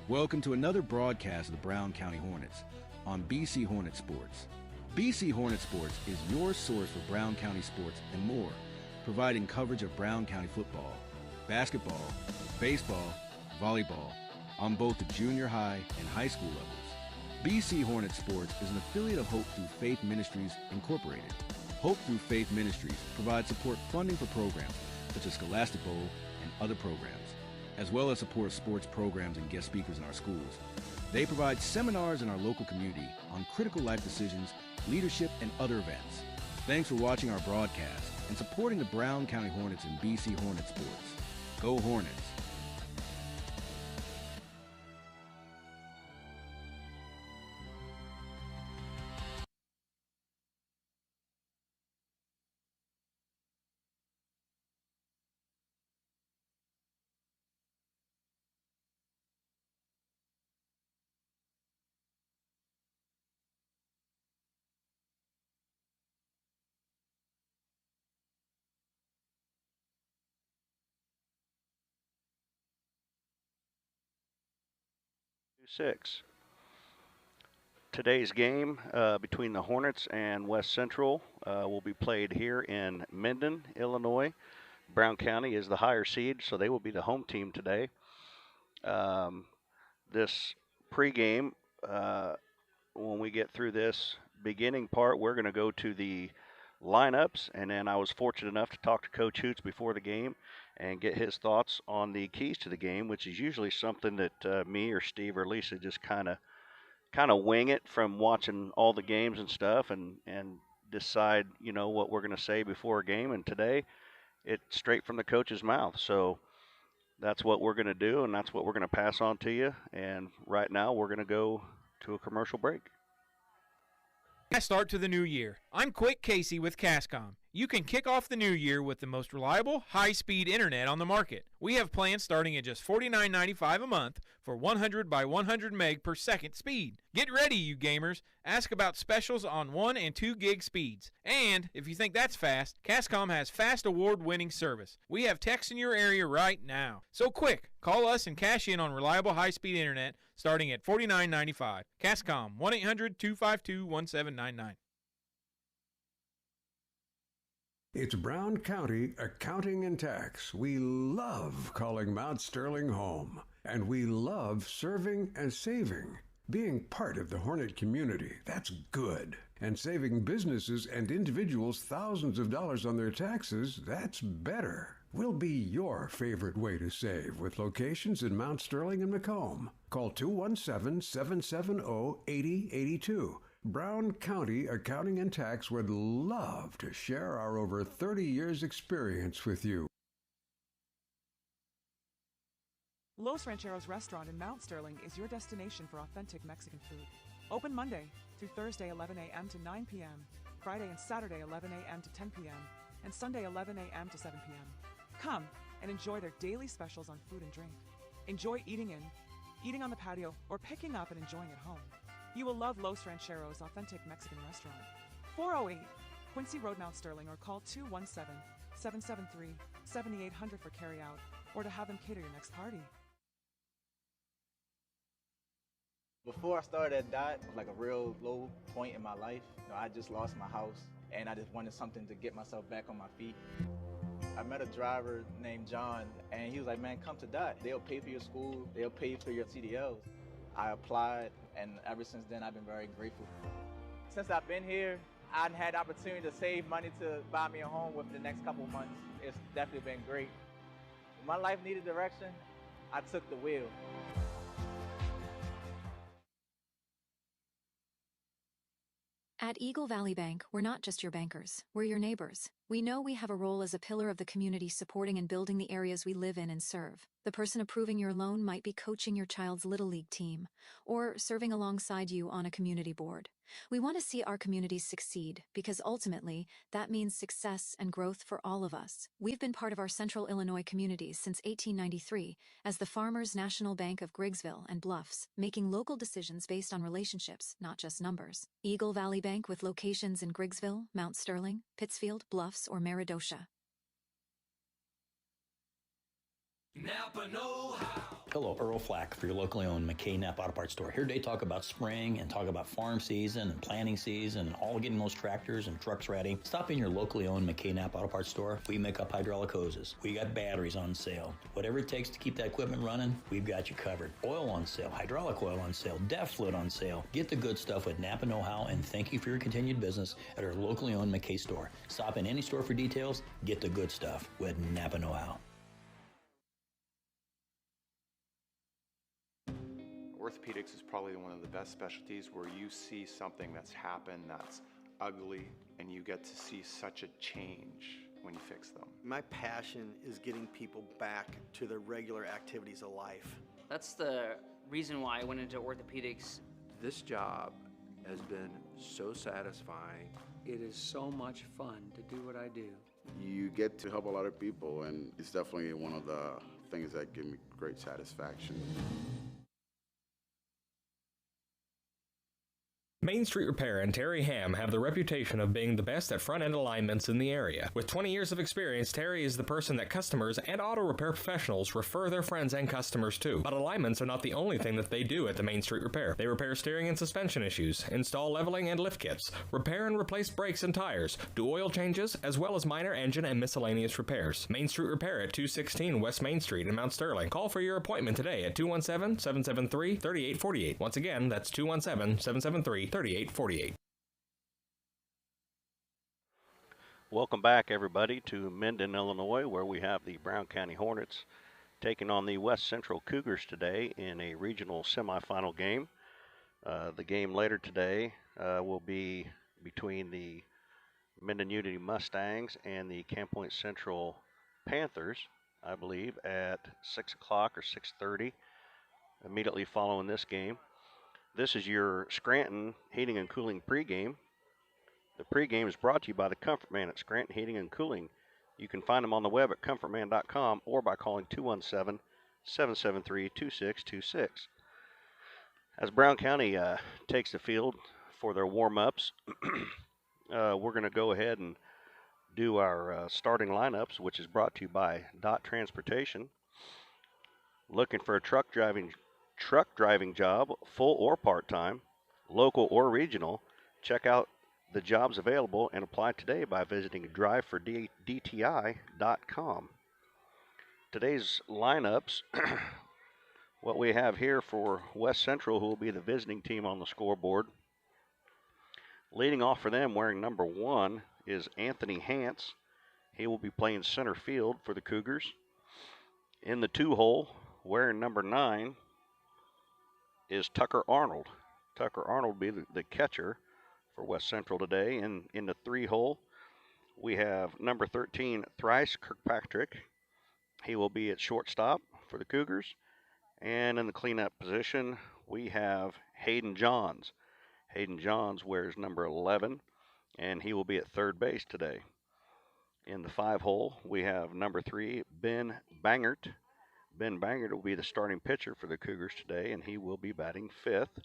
Welcome to another broadcast of the Brown County Hornets on BC Hornet Sports. BC Hornet Sports is your source for Brown County sports and more, providing coverage of Brown County football, basketball, baseball, volleyball, on both the junior high and high school levels. BC Hornet Sports is an affiliate of Hope Through Faith Ministries Incorporated. Hope Through Faith Ministries provides support funding for programs such as Scholastic Bowl and other programs, as well as support sports programs and guest speakers in our schools. They provide seminars in our local community on critical life decisions, leadership, and other events. Thanks for watching our broadcast and supporting the Brown County Hornets and BC Hornet Sports. Go Hornets! Six. Today's game between the Hornets and West Central will be played here in Minden, Illinois. Brown County is the higher seed, so they will be the home team today. This pregame, when we get through this beginning part, we're going to go to the lineups, and then I was fortunate enough to talk to Coach Hoots before the game and get his thoughts on the keys to the game, which is usually something that me or Steve or Lisa just kind of wing it from watching all the games and stuff and decide, what we're going to say before a game. And today, it's straight from the coach's mouth. So that's what we're going to do, and that's what we're going to pass on to you. And right now, we're going to go to a commercial break. Start to the new year. I'm Quick Casey with Cascom. You can kick off the new year with the most reliable, high-speed internet on the market. We have plans starting at just $49.95 a month for 100 by 100 meg per second speed. Get ready, you gamers. Ask about specials on 1 and 2 gig speeds. And if you think that's fast, Cascom has fast award-winning service. We have techs in your area right now. So quick, call us and cash in on reliable high-speed internet starting at $49.95. Cascom, 1-800-252-1799. It's Brown County Accounting and Tax. We love calling Mount Sterling home, and we love serving and saving. Being part of the Hornet community, that's good. And saving businesses and individuals thousands of dollars on their taxes, that's better. We'll be your favorite way to save with locations in Mount Sterling and Macomb. Call 217-770-8082. Brown County Accounting and Tax would love to share our over 30 years experience with you. Los Rancheros Restaurant in Mount Sterling is your destination for authentic Mexican food. Open Monday through Thursday 11 a.m. to 9 p.m., Friday and Saturday 11 a.m. to 10 p.m., and Sunday 11 a.m. to 7 p.m. Come and enjoy their daily specials on food and drink. Enjoy eating in, eating on the patio, or picking up and enjoying at home. You will love Los Rancheros Authentic Mexican Restaurant. 408 Quincy Road, Mount Sterling, or call 217-773-7800 for carryout or to have them cater your next party. Before I started at DOT, like a real low point in my life, I just lost my house and I just wanted something to get myself back on my feet. I met a driver named John and he was like, man, come to DOT. They'll pay for your school, they'll pay for your CDLs. I applied, and ever since then, I've been very grateful. Since I've been here, I've had the opportunity to save money to buy me a home within the next couple of months. It's definitely been great. When my life needed direction, I took the wheel. At Eagle Valley Bank, we're not just your bankers, we're your neighbors. We know we have a role as a pillar of the community supporting and building the areas we live in and serve. The person approving your loan might be coaching your child's Little League team or serving alongside you on a community board. We want to see our communities succeed because ultimately that means success and growth for all of us. We've been part of our central Illinois communities since 1893 as the Farmers National Bank of Griggsville and Bluffs, making local decisions based on relationships, not just numbers. Eagle Valley Bank with locations in Griggsville, Mount Sterling, Pittsfield, Bluffs, or Meridosha. Napa know-how. Hello, Earl Flack for your locally owned McKay Knapp Auto Parts store. Here today to talk about spring and talk about farm season and planting season and all getting those tractors and trucks ready. Stop in your locally owned McKay Knapp Auto Parts store. We make up hydraulic hoses. We got batteries on sale. Whatever it takes to keep that equipment running, we've got you covered. Oil on sale, hydraulic oil on sale, DEF fluid on sale. Get the good stuff with Napa Know-How, and thank you for your continued business at our locally owned McKay store. Stop in any store for details. Get the good stuff with Napa Know-How. Orthopedics is probably one of the best specialties where you see something that's happened that's ugly and you get to see such a change when you fix them. My passion is getting people back to their regular activities of life. That's the reason why I went into orthopedics. This job has been so satisfying. It is so much fun to do what I do. You get to help a lot of people, and it's definitely one of the things that give me great satisfaction. Main Street Repair and Terry Ham have the reputation of being the best at front-end alignments in the area. With 20 years of experience, Terry is the person that customers and auto repair professionals refer their friends and customers to. But alignments are not the only thing that they do at the Main Street Repair. They repair steering and suspension issues, install leveling and lift kits, repair and replace brakes and tires, do oil changes, as well as minor engine and miscellaneous repairs. Main Street Repair at 216 West Main Street in Mount Sterling. Call for your appointment today at 217-773-3848. Once again, that's 217-773-3848. Welcome back, everybody, to Minden, Illinois, where we have the Brown County Hornets taking on the West Central Cougars today in a regional semifinal game. The game later today will be between the Minden Unity Mustangs and the Camp Point Central Panthers, I believe, at 6 o'clock or 6:30, immediately following this game. This is your Scranton Heating and Cooling pregame. The pregame is brought to you by the Comfort Man at Scranton Heating and Cooling. You can find them on the web at comfortman.com or by calling 217-773-2626. As Brown County takes the field for their warm-ups, we're going to go ahead and do our starting lineups, which is brought to you by Dot Transportation. Looking for a truck driving job, full or part-time, local or regional, check out the jobs available and apply today by visiting drivefordti.com. Today's lineups, what we have here for West Central, who will be the visiting team on the scoreboard. Leading off for them, wearing number 1, is Anthony Hance. He will be playing center field for the Cougars. In the 2-hole, wearing number 9, is Tucker Arnold. Tucker Arnold will be the catcher for West Central today. And in the 3-hole, we have number 13, Thrice Kirkpatrick. He will be at shortstop for the Cougars. And in the cleanup position, we have Hayden Johns. Hayden Johns wears number 11, and he will be at third base today. In the 5-hole, we have number 3, Ben Bangert. Ben Bangert will be the starting pitcher for the Cougars today, and he will be batting 5th.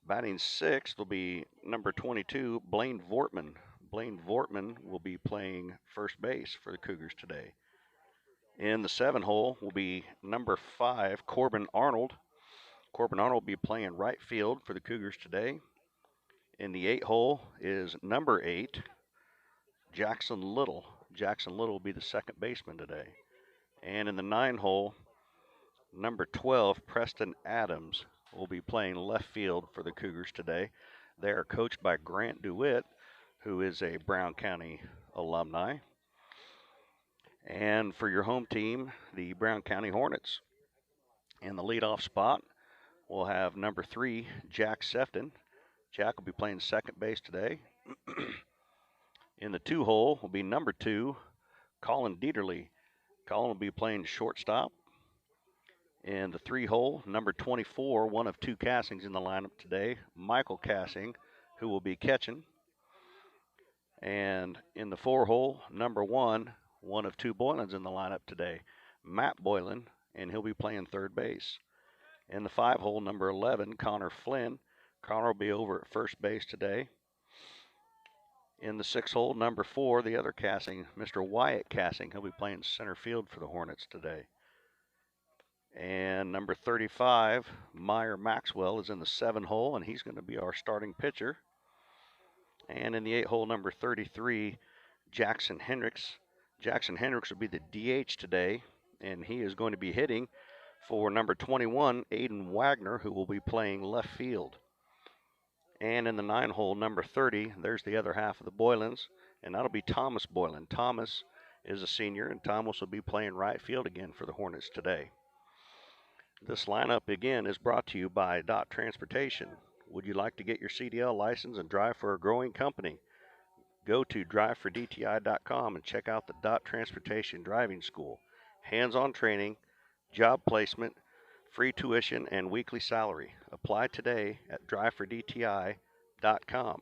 Batting 6th will be number 22, Blaine Vortman. Blaine Vortman will be playing first base for the Cougars today. In the 7-hole will be number 5, Corbin Arnold. Corbin Arnold will be playing right field for the Cougars today. In the 8-hole is number 8, Jackson Little. Jackson Little will be the second baseman today. And in the 9-hole, number 12, Preston Adams, will be playing left field for the Cougars today. They are coached by Grant DeWitt, who is a Brown County alumni. And for your home team, the Brown County Hornets. In the leadoff spot, we'll have number 3, Jack Sefton. Jack will be playing second base today. In the 2-hole will be number 2, Colin Dieterle. Colin will be playing shortstop. In the 3-hole, number 24, one of 2 Cassings in the lineup today, Michael Cassing, who will be catching. And in the 4-hole, number 1, one of 2 Boylans in the lineup today, Matt Boylan, and he'll be playing third base. In the 5-hole, number 11, Connor Flynn. Connor will be over at first base today. In the 6-hole, number 4, the other Cassing, Mr. Wyatt Cassing. He'll be playing center field for the Hornets today. And number 35, Meyer Maxwell, is in the 7 hole, and he's going to be our starting pitcher. And in the 8 hole, number 33, Jackson Hendricks. Jackson Hendricks will be the DH today, and he is going to be hitting for number 21, Aiden Wagner, who will be playing left field. And in the 9 hole, number 30, there's the other half of the Boylans, and that'll be Thomas Boylan. Thomas is a senior, and Thomas will be playing right field again for the Hornets today. This lineup, again, is brought to you by DOT Transportation. Would you like to get your CDL license and drive for a growing company? Go to drivefordti.com and check out the DOT Transportation Driving School. Hands-on training, job placement, free tuition, and weekly salary. Apply today at drivefordti.com.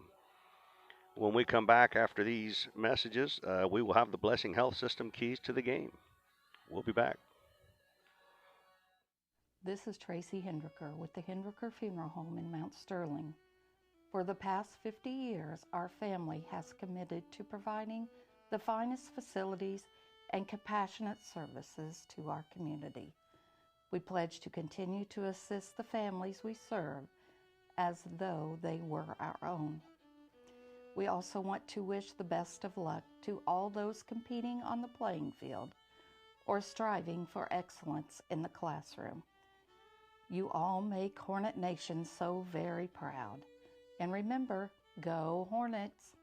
When we come back after these messages, we will have the Blessing Health System keys to the game. We'll be back. This is Tracy Hendricker with the Hendricker Funeral Home in Mount Sterling. For the past 50 years, our family has committed to providing the finest facilities and compassionate services to our community. We pledge to continue to assist the families we serve as though they were our own. We also want to wish the best of luck to all those competing on the playing field or striving for excellence in the classroom. You all make Hornet Nation so very proud. And remember, go Hornets!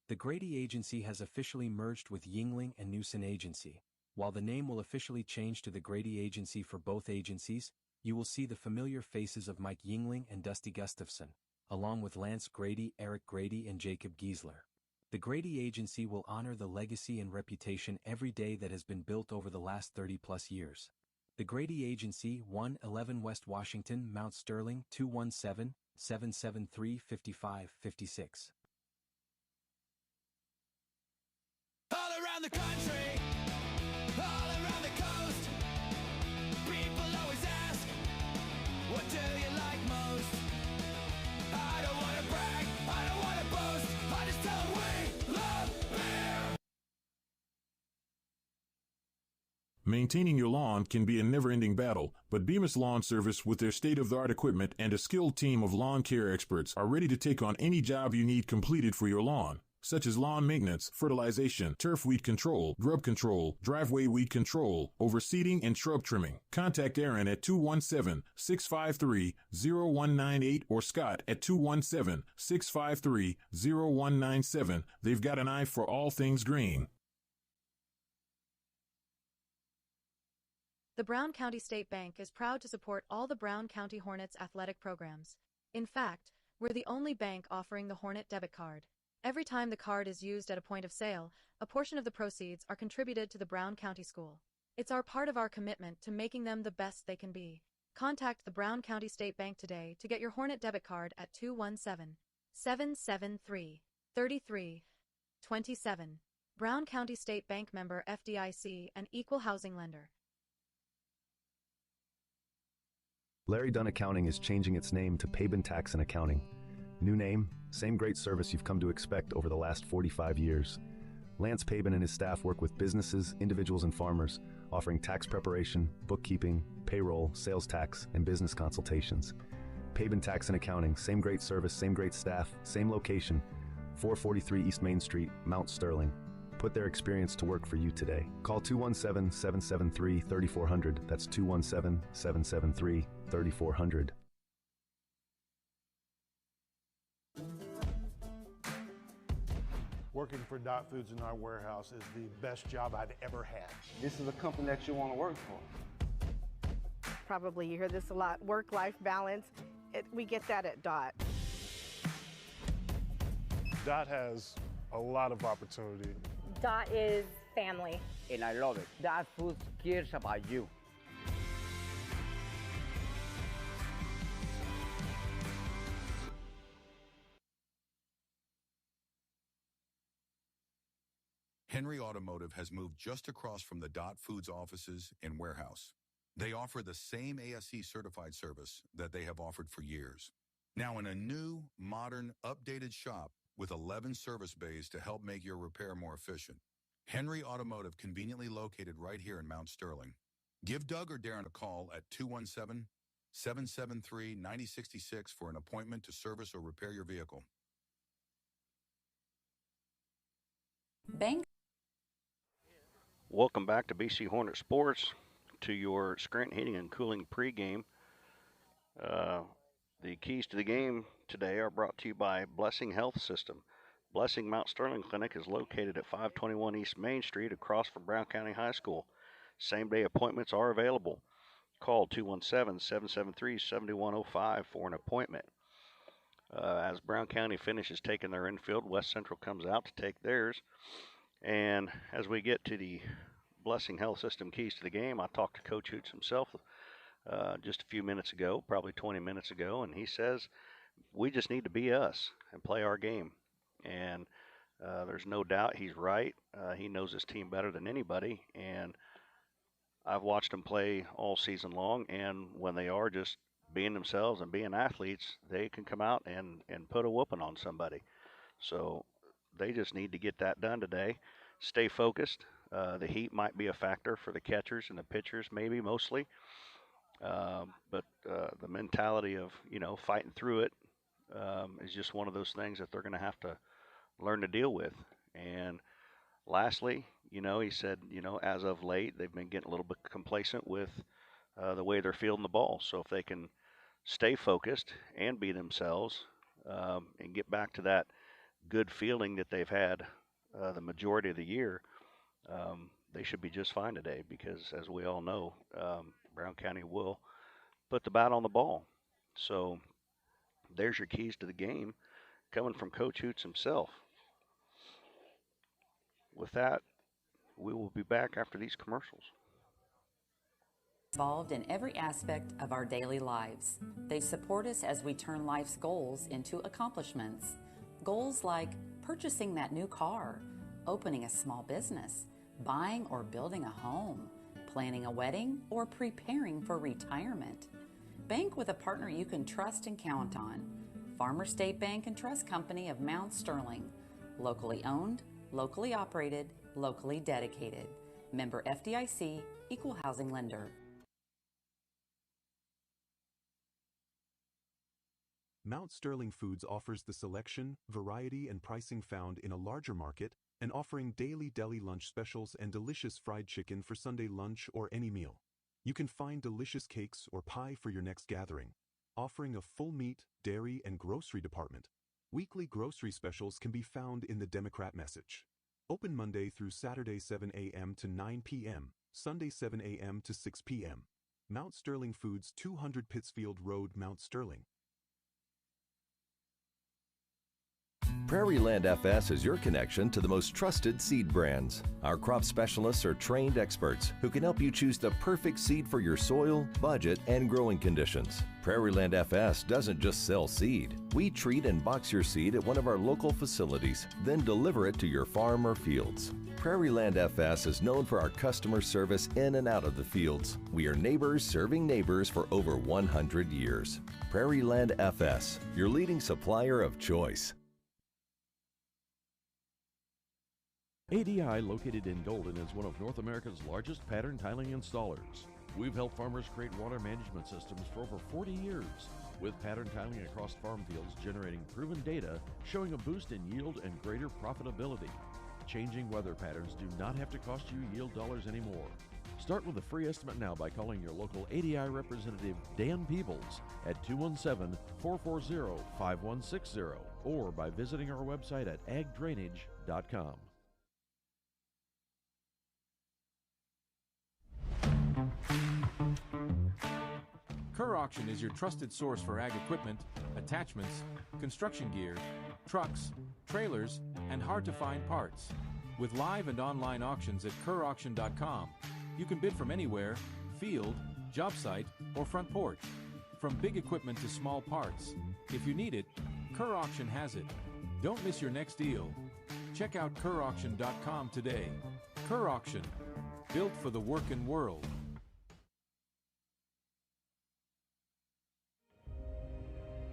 The Grady Agency has officially merged with Yingling and Newson Agency. While the name will officially change to the Grady Agency for both agencies, you will see the familiar faces of Mike Yingling and Dusty Gustafson, along with Lance Grady, Eric Grady, and Jacob Giesler. The Grady Agency will honor the legacy and reputation every day that has been built over the last 30-plus years. The Grady Agency, 111 West Washington, Mount Sterling, 217-773-5556. All around the country, all around the coast, people always ask, what do you like most? I don't want to brag, I don't want to boast, I just tell them we love beer. Maintaining your lawn can be a never-ending battle, but Bemis Lawn Service, with their state-of-the-art equipment and a skilled team of lawn care experts, are ready to take on any job you need completed for your lawn, such as lawn maintenance, fertilization, turf weed control, grub control, driveway weed control, overseeding, and shrub trimming. Contact Aaron at 217-653-0198 or Scott at 217-653-0197. They've got an eye for all things green. The Brown County State Bank is proud to support all the Brown County Hornets athletic programs. In fact, we're the only bank offering the Hornet debit card. Every time the card is used at a point of sale, a portion of the proceeds are contributed to the Brown County School. It's part of our commitment to making them the best they can be. Contact the Brown County State Bank today to get your Hornet debit card at 217-773-3327. Brown County State Bank member FDIC and equal housing lender. Larry Dunn Accounting is changing its name to Pabin Tax and Accounting. New name, same great service you've come to expect over the last 45 years. Lance Pabin and his staff work with businesses, individuals, and farmers, offering tax preparation, bookkeeping, payroll, sales tax, and business consultations. Pabin Tax and Accounting, same great service, same great staff, same location, 443 East Main Street, Mount Sterling. Put their experience to work for you today. Call 217-773-3400. That's 217-773-3400. Working for Dot Foods in our warehouse is the best job I've ever had. This is a company that you want to work for. Probably you hear this a lot, work-life balance. We get that at Dot. Dot has a lot of opportunity. Dot is family. And I love it. Dot Foods cares about you. Henry Automotive has moved just across from the Dot Foods offices and warehouse. They offer the same ASE certified service that they have offered for years. Now in a new, modern, updated shop with 11 service bays to help make your repair more efficient. Henry Automotive, conveniently located right here in Mount Sterling. Give Doug or Darren a call at 217-773-9066 for an appointment to service or repair your vehicle. Bank. Welcome back to BC Hornet Sports, to your Scranton Heating and Cooling pregame. The keys to the game today are brought to you by Blessing Health System. Blessing Mount Sterling Clinic is located at 521 East Main Street across from Brown County High School. Same-day appointments are available. Call 217-773-7105 for an appointment. As Brown County finishes taking their infield, West Central comes out to take theirs. And as we get to the Blessing Health System keys to the game, I talked to Coach Hoots himself just a few minutes ago, probably 20 minutes ago, and he says we just need to be us and play our game. And there's no doubt he's right. He knows his team better than anybody, and I've watched them play all season long, and when they are just being themselves and being athletes, they can come out and put a whooping on somebody. So they just need to get that done today. Stay focused. The heat might be a factor for the catchers and the pitchers, maybe mostly. But the mentality of, fighting through it is just one of those things that they're going to have to learn to deal with. And lastly, he said, as of late, they've been getting a little bit complacent with the way they're fielding the ball. So if they can stay focused and be themselves and get back to that good feeling that they've had the majority of the year, they should be just fine today because, as we all know, Brown County will put the bat on the ball. So there's your keys to the game coming from Coach Hoots himself. With that, we will be back after these commercials. Involved in every aspect of our daily lives. They support us as we turn life's goals into accomplishments. Goals like purchasing that new car, opening a small business, buying or building a home, planning a wedding, or preparing for retirement. Bank with a partner you can trust and count on. Farmer State Bank and Trust Company of Mount Sterling. Locally owned, locally operated, locally dedicated. Member FDIC, Equal Housing Lender. Mount Sterling Foods offers the selection, variety, and pricing found in a larger market, and offering daily deli lunch specials and delicious fried chicken for Sunday lunch or any meal. You can find delicious cakes or pie for your next gathering, offering a full meat, dairy, and grocery department. Weekly grocery specials can be found in the Democrat Message. Open Monday through Saturday 7 a.m. to 9 p.m., Sunday 7 a.m. to 6 p.m. Mount Sterling Foods, 200 Pittsfield Road, Mount Sterling. Prairie Land FS is your connection to the most trusted seed brands. Our crop specialists are trained experts who can help you choose the perfect seed for your soil, budget, and growing conditions. Prairie Land FS doesn't just sell seed. We treat and box your seed at one of our local facilities, then deliver it to your farm or fields. Prairie Land FS is known for our customer service in and out of the fields. We are neighbors serving neighbors for over 100 years. Prairie Land FS, your leading supplier of choice. ADI, located in Golden, is one of North America's largest pattern tiling installers. We've helped farmers create water management systems for over 40 years, with pattern tiling across farm fields generating proven data showing a boost in yield and greater profitability. Changing weather patterns do not have to cost you yield dollars anymore. Start with a free estimate now by calling your local ADI representative, Dan Peebles, at 217-440-5160 or by visiting our website at agdrainage.com. Kerr Auction is your trusted source for ag equipment, attachments, construction gear, trucks, trailers, and hard-to-find parts. With live and online auctions at kerrauction.com, you can bid from anywhere, field, job site, or front porch. From big equipment to small parts. If you need it, Kerr Auction has it. Don't miss your next deal. Check out kerrauction.com today. Kerr Auction, built for the working world.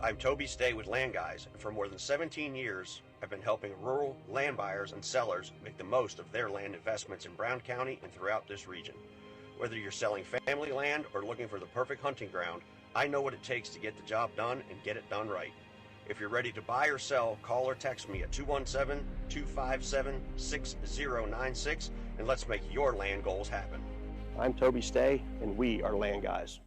I'm Toby Stay with Land Guys, and for more than 17 years, have been helping rural land buyers and sellers make the most of their land investments in Brown County and throughout this region. Whether you're selling family land or looking for the perfect hunting ground, I know what it takes to get the job done and get it done right. If you're ready to buy or sell, call or text me at 217-257-6096 and let's make your land goals happen. I'm Toby Stay, and we are Land Guys.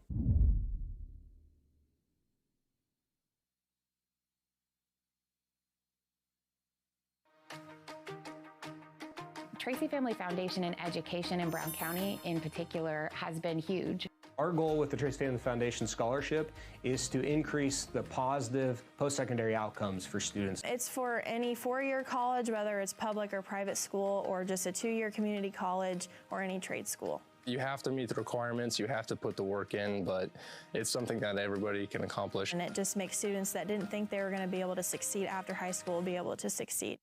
Tracy Family Foundation and education in Brown County in particular has been huge. Our goal with the Tracy Family Foundation Scholarship is to increase the positive post-secondary outcomes for students. It's for any four-year college, whether it's public or private school, or just a two-year community college or any trade school. You have to meet the requirements, you have to put the work in, but it's something that everybody can accomplish. And it just makes students that didn't think they were going to be able to succeed after high school be able to succeed.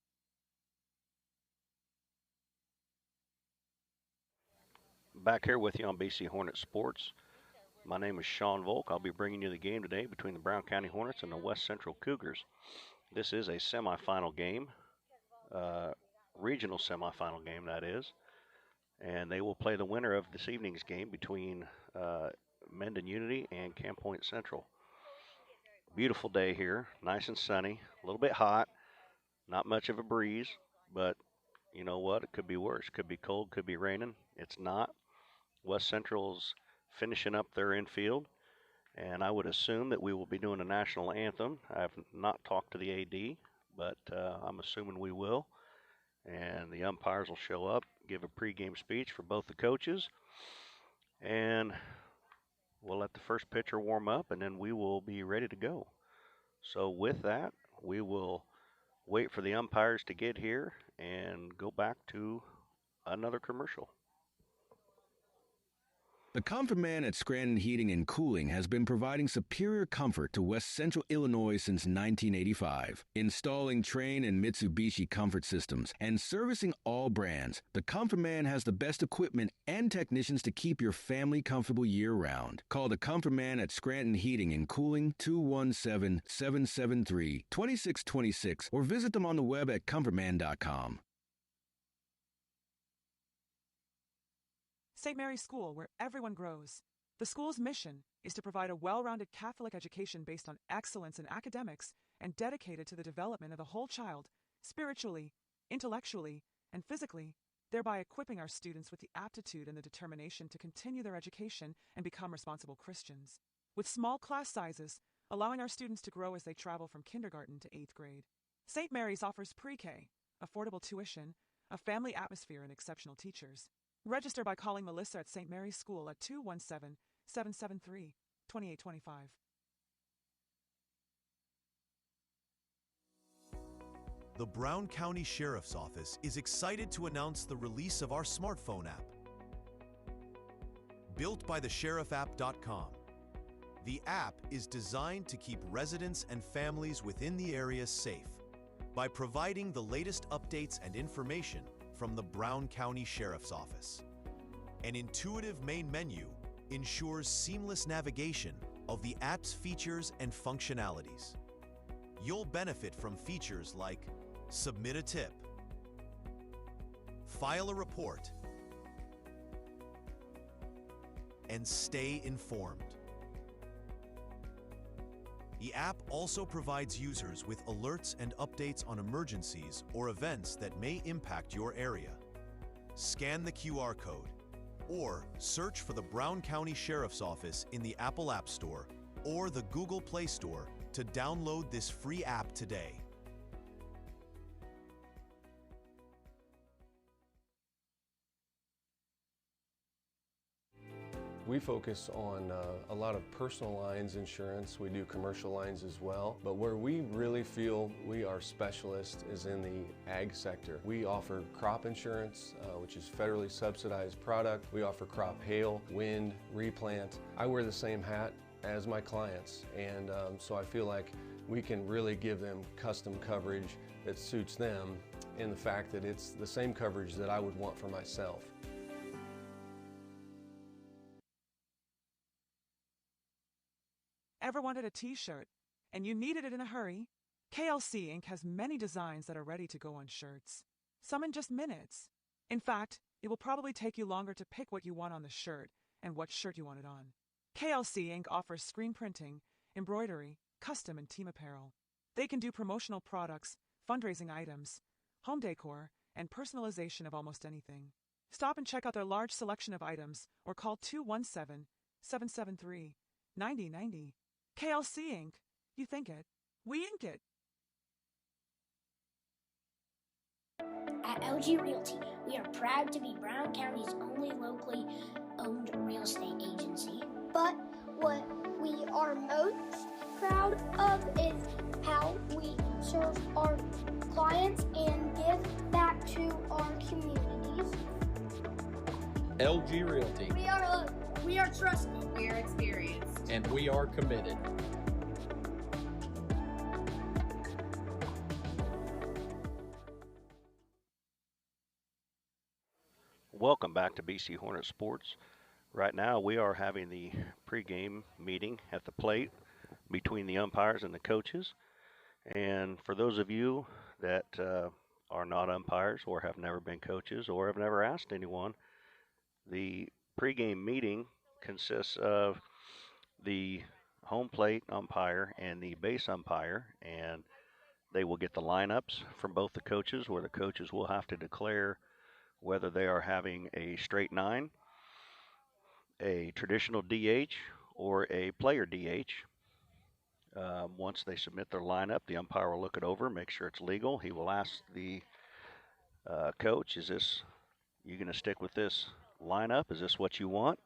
Back here with you on BC Hornet Sports. My name is Sean Volk. I'll be bringing you the game today between the Brown County Hornets and the West Central Cougars. This is a semifinal game, regional semifinal game that is, and they will play the winner of this evening's game between Mendon Unity and Camp Point Central. Beautiful day here, nice and sunny, a little bit hot, not much of a breeze, but you know what, it could be worse. Could be cold, could be raining. It's not. West Central's finishing up their infield, and I would assume that we will be doing a national anthem. I have not talked to the AD, but I'm assuming we will. And the umpires will show up, give a pregame speech for both the coaches, and we'll let the first pitcher warm up, and then we will be ready to go. So with that, we will wait for the umpires to get here and go back to another commercial. The Comfort Man at Scranton Heating and Cooling has been providing superior comfort to West Central Illinois since 1985. Installing Trane and Mitsubishi comfort systems and servicing all brands, the Comfort Man has the best equipment and technicians to keep your family comfortable year-round. Call the Comfort Man at Scranton Heating and Cooling 217-773-2626 or visit them on the web at comfortman.com. St. Mary's School, where everyone grows. The school's mission is to provide a well-rounded Catholic education based on excellence in academics and dedicated to the development of the whole child, spiritually, intellectually, and physically, thereby equipping our students with the aptitude and the determination to continue their education and become responsible Christians. With small class sizes, allowing our students to grow as they travel from kindergarten to 8th grade. St. Mary's offers pre-K, affordable tuition, a family atmosphere, and exceptional teachers. Register by calling Melissa at St. Mary's School at 217-773-2825. The Brown County Sheriff's Office is excited to announce the release of our smartphone app. Built by thesherifapp.com, the app is designed to keep residents and families within the area safe by providing the latest updates and information from the Brown County Sheriff's Office. An intuitive main menu ensures seamless navigation of the app's features and functionalities. You'll benefit from features like submit a tip, file a report, and stay informed. The app also provides users with alerts and updates on emergencies or events that may impact your area. Scan the QR code or search for the Brown County Sheriff's Office in the Apple App Store or the Google Play Store to download this free app today. We focus on a lot of personal lines insurance. We do commercial lines as well. But where we really feel we are specialists is in the ag sector. We offer crop insurance, which is federally subsidized product. We offer crop hail, wind, replant. I wear the same hat as my clients, and so I feel like we can really give them custom coverage that suits them in the fact that it's the same coverage that I would want for myself. Ever wanted a t-shirt and you needed it in a hurry? KLC Inc. has many designs that are ready to go on shirts, some in just minutes. In fact, it will probably take you longer to pick what you want on the shirt and what shirt you want it on. KLC Inc. offers screen printing, embroidery, custom and team apparel. They can do promotional products, fundraising items, home decor, and personalization of almost anything. Stop and check out their large selection of items or call 217-773-9090. KLC Inc. You think it. We ink it. At LG Realty, we are proud to be Brown County's only locally owned real estate agency. But what we are most proud of is how we serve our clients and give back to our communities. LG Realty. We are trusted. We are experienced. And we are committed. Welcome back to BC Hornet Sports. Right now we are having the pregame meeting at the plate between the umpires and the coaches. And for those of you that are not umpires or have never been coaches or have never asked anyone, the pregame meeting consists of the home plate umpire and the base umpire, and they will get the lineups from both the coaches, where the coaches will have to declare whether they are having a straight nine, a traditional DH, or a player DH. Once they submit their lineup, the umpire will look it over, make sure it's legal. He will ask the coach, is this, you going to stick with this lineup? Is this what you want?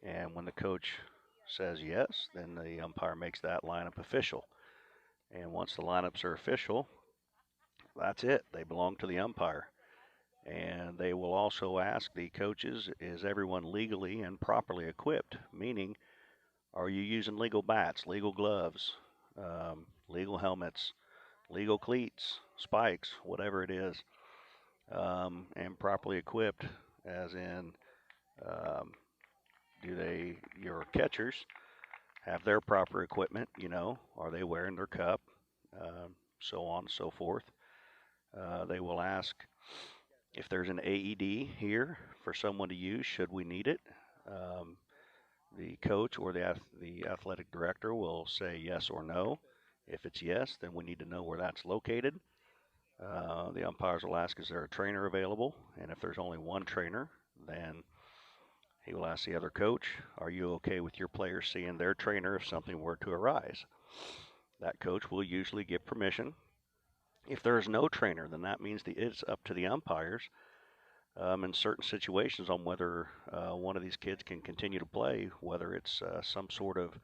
And when the coach says yes, then the umpire makes that lineup official. And once the lineups are official, that's it. They belong to the umpire. And they will also ask the coaches, is everyone legally and properly equipped? Meaning, are you using legal bats, legal gloves, legal helmets, legal cleats, spikes, whatever it is, and properly equipped, as in, your catchers have their proper equipment, are they wearing their cup, so on and so forth. They will ask if there's an AED here for someone to use should we need it. The coach or the athletic director will say yes or no. If it's yes, then we need to know where that's located. The umpires will ask, is there a trainer available? And if there's only one trainer, then he will ask the other coach, are you okay with your players seeing their trainer if something were to arise? That coach will usually give permission. If there is no trainer, then that means it's up to the umpires in certain situations on whether one of these kids can continue to play, whether it's some sort of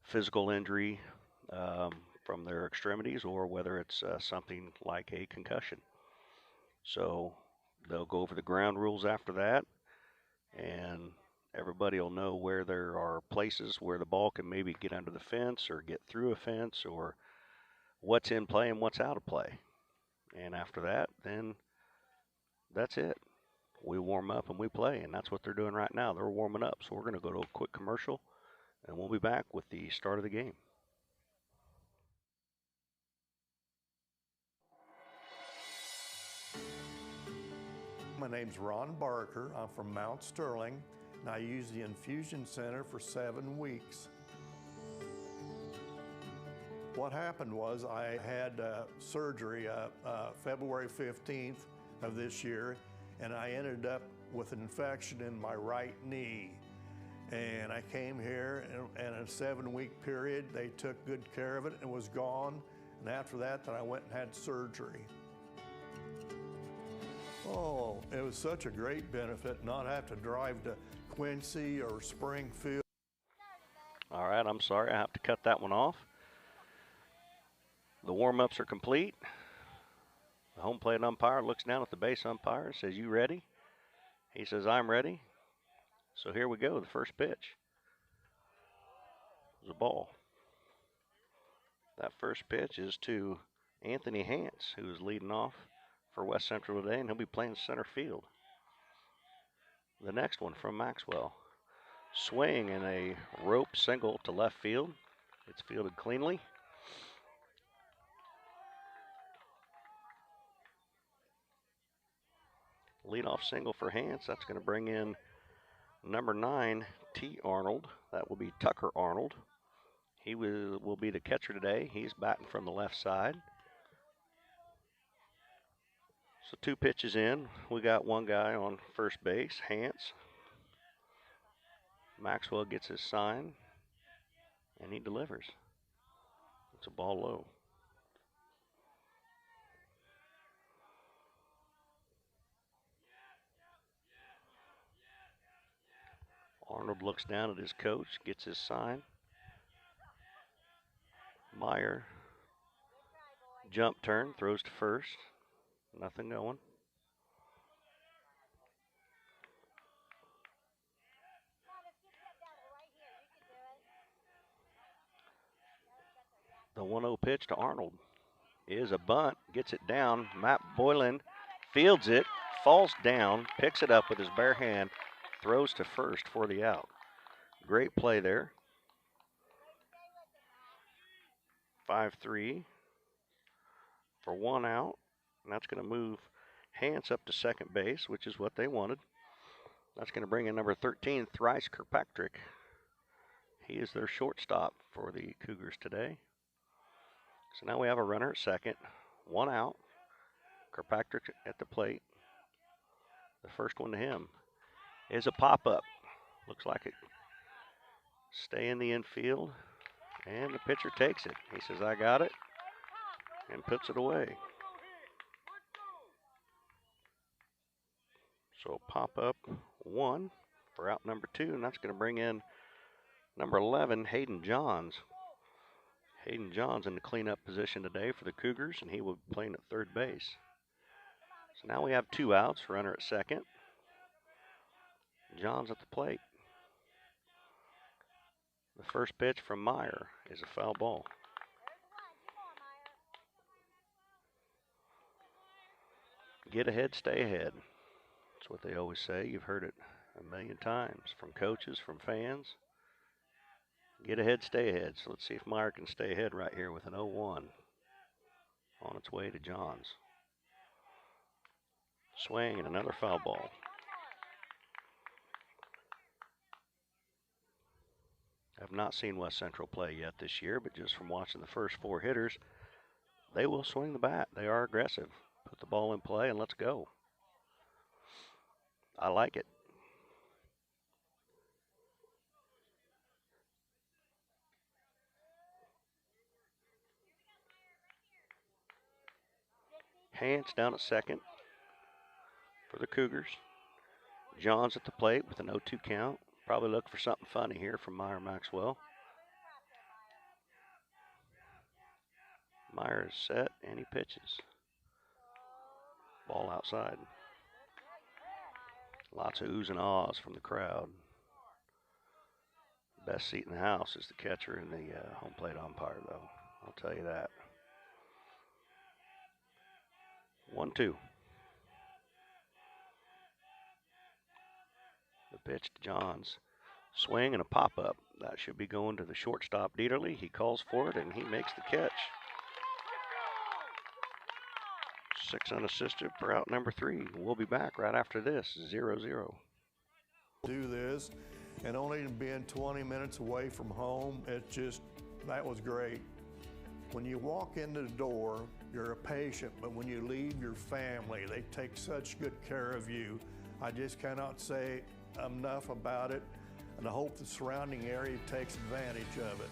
physical injury from their extremities or whether it's something like a concussion. So they'll go over the ground rules after that, and everybody will know where there are places where the ball can maybe get under the fence or get through a fence, or what's in play and what's out of play. And after that, then that's it. We warm up and we play, and that's what they're doing right now. They're warming up. So we're going to go to a quick commercial, and we'll be back with the start of the game. My name's Ron Barker. I'm from Mount Sterling, and I used the infusion center for 7 weeks. What happened was I had surgery February 15th of this year, and I ended up with an infection in my right knee. And I came here, and in a 7-week period, they took good care of it and it was gone. And after that, then I went and had surgery. Oh, it was such a great benefit not have to drive to Quincy or Springfield. All right, I'm sorry, I have to cut that one off. The warm-ups are complete. The home plate umpire looks down at the base umpire and says, you ready? He says, I'm ready. So here we go, the first pitch. The ball. That first pitch is to Anthony Hance, who is leading off for West Central today, and he'll be playing center field. The next one from Maxwell. Swing in a rope single to left field. It's fielded cleanly. Leadoff single for Hance. That's going to bring in number 9, T. Arnold. That will be Tucker Arnold. He will be the catcher today. He's batting from the left side. So 2 pitches in. We got one guy on first base, Hance. Maxwell gets his sign, and he delivers. It's a ball low. Arnold looks down at his coach, gets his sign. Meyer, jump turn, throws to first. Nothing going. The 1-0 pitch to Arnold is a bunt, gets it down. Matt Boylan fields it, falls down, picks it up with his bare hand, throws to first for the out. Great play there. 5-3 for 1 out. And that's going to move Hance up to second base, which is what they wanted. That's going to bring in number 13, Thrice Kirkpatrick. He is their shortstop for the Cougars today. So now we have a runner at second, 1 out. Kirkpatrick at the plate. The first one to him is a pop-up. Looks like it stay in the infield, and the pitcher takes it. He says, I got it, and puts it away. So pop-up 1 for out number 2, and that's going to bring in number 11, Hayden Johns. Hayden Johns in the cleanup position today for the Cougars, and he will be playing at third base. So now we have 2 outs, runner at second. Johns at the plate. The first pitch from Meyer is a foul ball. Get ahead, stay ahead. That's what they always say. You've heard it a million times from coaches, from fans. Get ahead, stay ahead. So let's see if Meyer can stay ahead right here with an 0-1 on its way to Johns. Swing and another foul ball. I've not seen West Central play yet this year, but just from watching the first 4 hitters, they will swing the bat. They are aggressive. Put the ball in play and let's go. I like it. Hance down at second for the Cougars. Johns at the plate with an 0-2 count. Probably look for something funny here from Meyer Maxwell. Meyer is set and he pitches. Ball outside. Lots of oohs and ahs from the crowd. Best seat in the house is the catcher and the home plate umpire, though. I'll tell you that. 1-2. The pitch to Johns. Swing and a pop-up. That should be going to the shortstop, Dieterle. He calls for it, and he makes the catch. 6 unassisted for out number 3. We'll be back right after this, 0-0. Do this, and only being 20 minutes away from home, that was great. When you walk into the door, you're a patient, but when you leave your family, they take such good care of you. I just cannot say enough about it, and I hope the surrounding area takes advantage of it.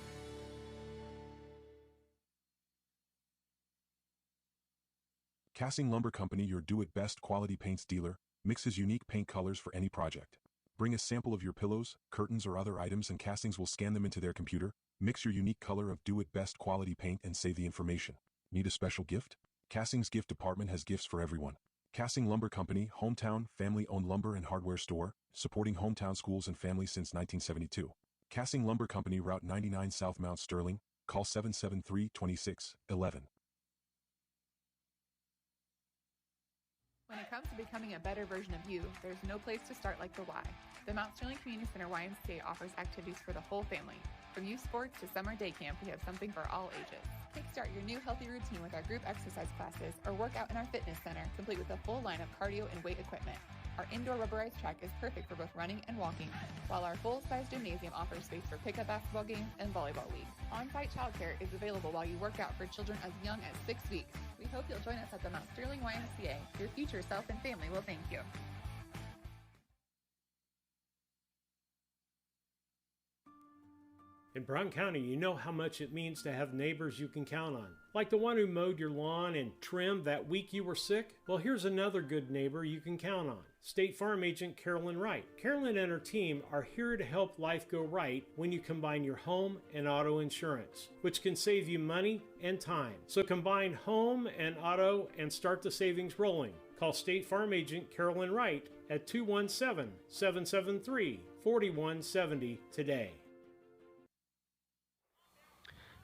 Cassing Lumber Company, your do-it-best quality paints dealer, mixes unique paint colors for any project. Bring a sample of your pillows, curtains, or other items and Cassings will scan them into their computer, mix your unique color of do-it-best quality paint and save the information. Need a special gift? Cassing's gift department has gifts for everyone. Cassing Lumber Company, hometown, family-owned lumber and hardware store, supporting hometown schools and families since 1972. Cassing Lumber Company, Route 99 South Mount Sterling. Call 773-2611. When it comes to becoming a better version of you, there's no place to start like the Y. The Mount Sterling Community Center YMCA offers activities for the whole family. From youth sports to summer day camp, we have something for all ages. Kickstart your new healthy routine with our group exercise classes or work out in our fitness center, complete with a full line of cardio and weight equipment. Our indoor rubberized track is perfect for both running and walking, while our full-size gymnasium offers space for pickup basketball games and volleyball leagues. On-site childcare is available while you work out for children as young as 6 weeks. We hope you'll join us at the Mount Sterling YMCA. Your future self and family will thank you. In Brown County, you know how much it means to have neighbors you can count on. Like the one who mowed your lawn and trimmed that week you were sick? Well, here's another good neighbor you can count on. State Farm Agent Carolyn Wright. Carolyn and her team are here to help life go right when you combine your home and auto insurance, which can save you money and time. So combine home and auto and start the savings rolling. Call State Farm Agent Carolyn Wright at 217-773-4170 today.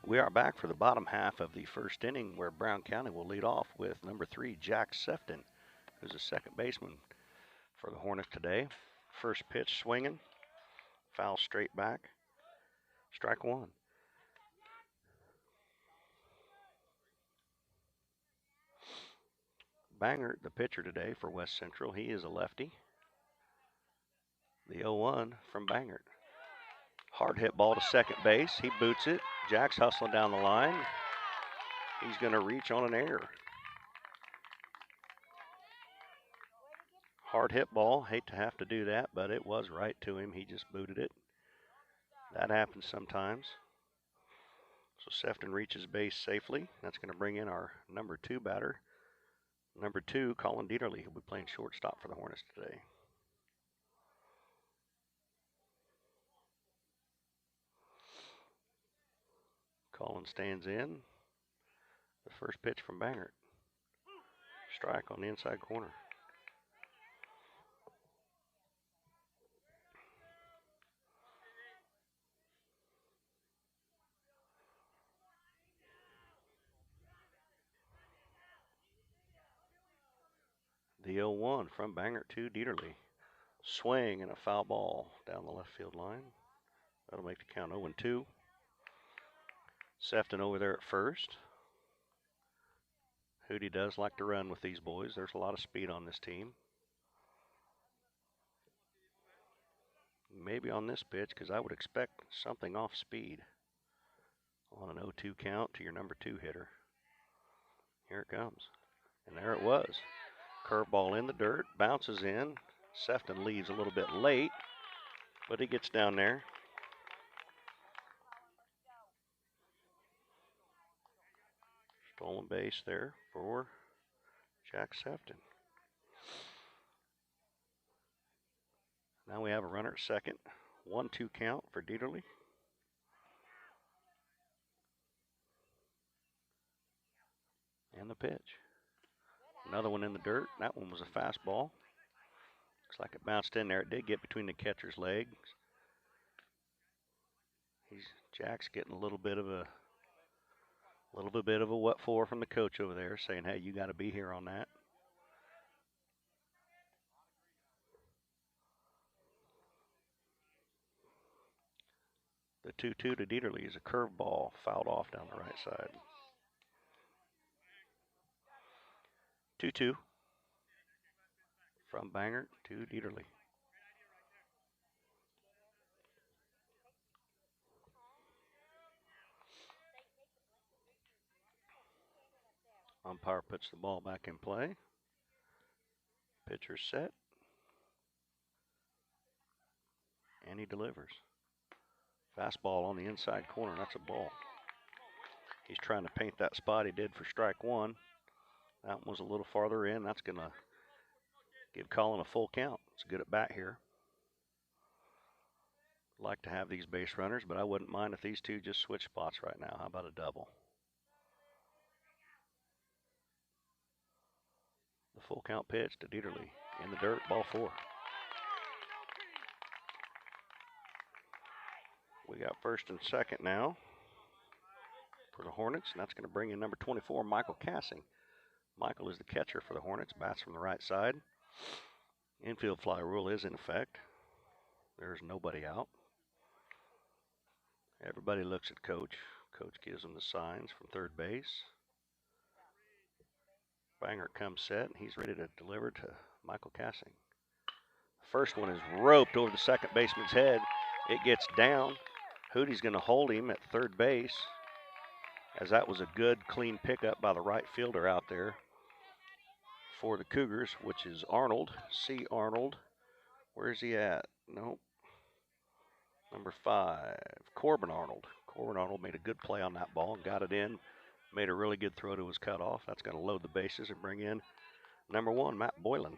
We are back for the bottom half of the first inning, where Brown County will lead off with number 3, Jack Sefton, who's a second baseman for the Hornets today. First pitch swinging, foul straight back, strike one. Bangert, the pitcher today for West Central, he is a lefty. The 0-1 from Bangert. Hard hit ball to second base. He boots it. Jack's hustling down the line. He's going to reach on an error. Hard hit ball. Hate to have to do that, but it was right to him. He just booted it. That happens sometimes. So Sefton reaches base safely. That's going to bring in our number 2 batter. Number 2, Colin Dieterle, who'll be playing shortstop for the Hornets today. Colin stands in. The first pitch from Bangert. Strike on the inside corner. The 0-1 from Bangert to Dieterle. Swing and a foul ball down the left field line. That'll make the count 0-2. Sefton over there at first. Hootie does like to run with these boys. There's a lot of speed on this team. Maybe on this pitch, because I would expect something off speed on an 0-2 count to your number 2 hitter. Here it comes. And there it was. Curveball in the dirt, bounces in. Sefton leaves a little bit late, but he gets down there. Stolen base there for Jack Sefton. Now we have a runner at second. 1-2 count for Dieterle. And the pitch. Another one in the dirt. That one was a fastball. Looks like it bounced in there. It did get between the catcher's legs. Jack's getting a little bit of a what for from the coach over there, saying, hey, you got to be here on that. The 2-2 to Dieterle is a curveball fouled off down the right side. 2-2 from Bangert to Dieterle. Umpire puts the ball back in play. Pitcher set. And he delivers. Fastball on the inside corner. That's a ball. He's trying to paint that spot he did for strike one. That one was a little farther in. That's going to give Colin a full count. It's good at bat here. Like to have these base runners, but I wouldn't mind if these two just switch spots right now. How about a double? The full count pitch to Dieterle in the dirt, ball 4. We got first and second now for the Hornets, and that's going to bring in number 24, Michael Cassing. Michael is the catcher for the Hornets, bats from the right side. Infield fly rule is in effect. There's nobody out. Everybody looks at Coach. Coach gives them the signs from third base. Banger comes set, and he's ready to deliver to Michael Cassing. First one is roped over the second baseman's head. It gets down. Hootie's going to hold him at third base, as that was a good, clean pickup by the right fielder out there for the Cougars, which is Arnold. C. Arnold. Where's he at? Nope. Number 5, Corbin Arnold. Corbin Arnold made a good play on that ball and got it in. Made a really good throw to his cutoff. That's going to load the bases and bring in number 1, Matt Boylan.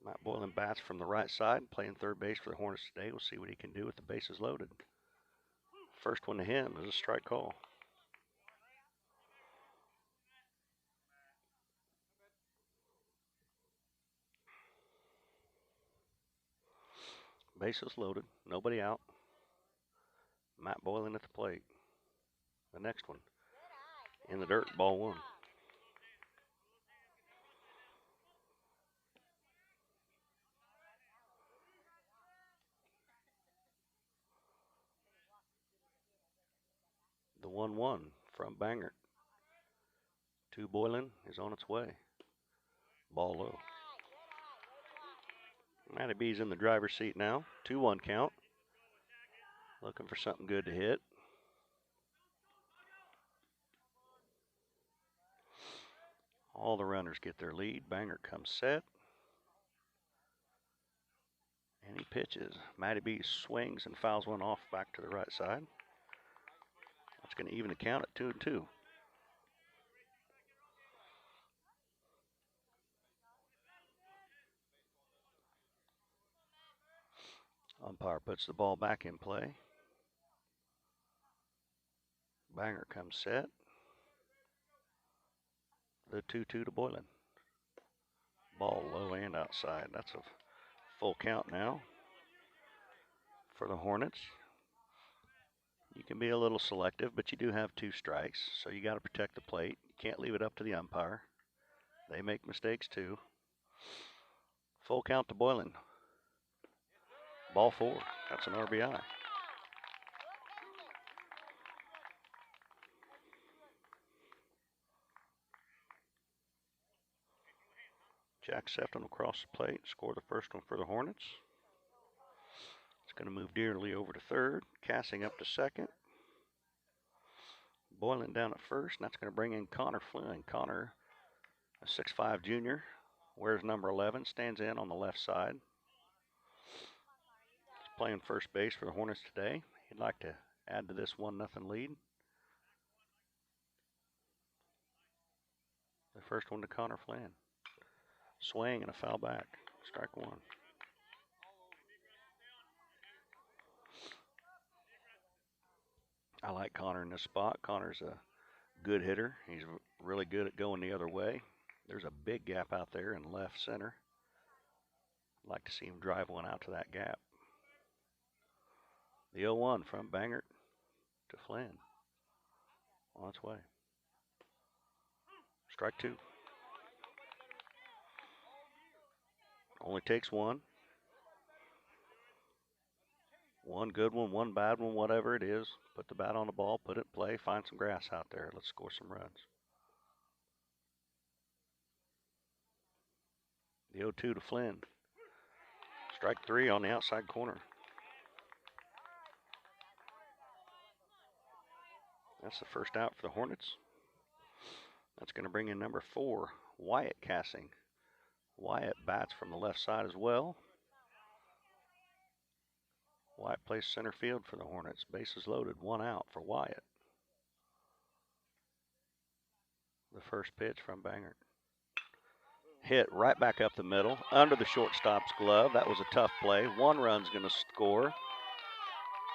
Matt Boylan bats from the right side, playing third base for the Hornets today. We'll see what he can do with the bases loaded. First one to him is a strike call. Bases loaded, nobody out. Matt Boylan at the plate. The next one in the dirt, ball 1. The 1-1 from Bangert to Boylan is on its way. Ball low. Matty B's in the driver's seat now. 2-1 count. Looking for something good to hit. All the runners get their lead. Banger comes set. And he pitches. Matty B swings and fouls one off back to the right side. That's going to even the count at 2-2. Umpire puts the ball back in play. Banger comes set. The 2-2 to Boylan. Ball low and outside. That's a full count now for the Hornets. You can be a little selective, but you do have 2 strikes, so you got to protect the plate. You can't leave it up to the umpire. They make mistakes too. Full count to Boylan. Ball 4. That's an RBI. Jack Sefton will cross the plate, score the first one for the Hornets. It's going to move Dearly over to third, Cassing up to second. Boylan down at first, and that's going to bring in Connor Flynn. Connor, a 6'5 junior, wears number 11, stands in on the left side. He's playing first base for the Hornets today. He'd like to add to this 1-0 lead. The first one to Connor Flynn. Swing and a foul back. Strike 1. I like Connor in this spot. Connor's a good hitter. He's really good at going the other way. There's a big gap out there in left center. I'd like to see him drive one out to that gap. The 0-1 from Bangert to Flynn. On its way. Strike 2. Only takes 1. One good one, one bad one, whatever it is. Put the bat on the ball, put it in play, find some grass out there. Let's score some runs. The 0-2 to Flynn. Strike 3 on the outside corner. That's the first out for the Hornets. That's going to bring in number 4, Wyatt Cassing. Wyatt bats from the left side as well. Wyatt plays center field for the Hornets. Bases loaded, 1 out for Wyatt. The first pitch from Bangert. Hit right back up the middle, under the shortstop's glove. That was a tough play. 1 run's going to score.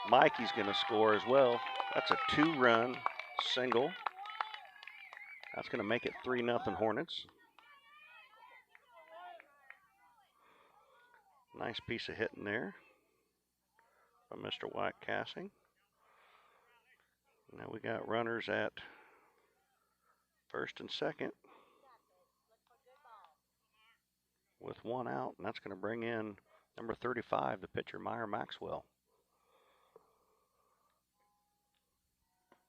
Mikey's going to score as well. That's a 2-run single. That's going to make it 3-0 Hornets. Nice piece of hitting there from Mr. Wyatt Cassing. Now we got runners at First and second with one out, and that's going to bring in number 35, the pitcher, Meyer Maxwell.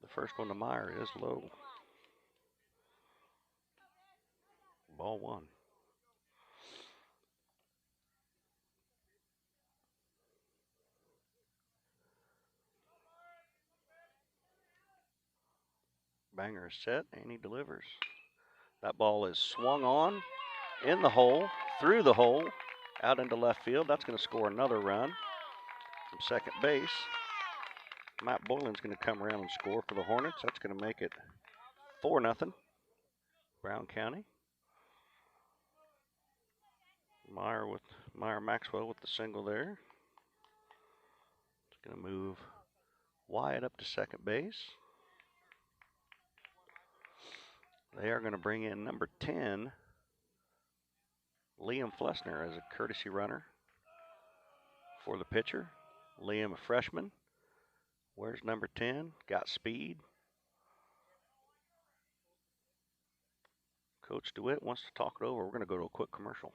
The first one to Meyer is low. Ball one. Banger is set, and he delivers. That ball is swung on, in the hole, through the hole, out into left field. That's going to score another run from second base. Matt Boylan's going to come around and score for the Hornets. That's going to make it 4-0. Brown County. Meyer Maxwell with the single there. It's going to move Wyatt up to second base. They are going to bring in number 10, Liam Flessner, as a courtesy runner for the pitcher. Liam, a freshman. Where's number 10? Got speed. Coach DeWitt wants to talk it over. We're going to go to a quick commercial.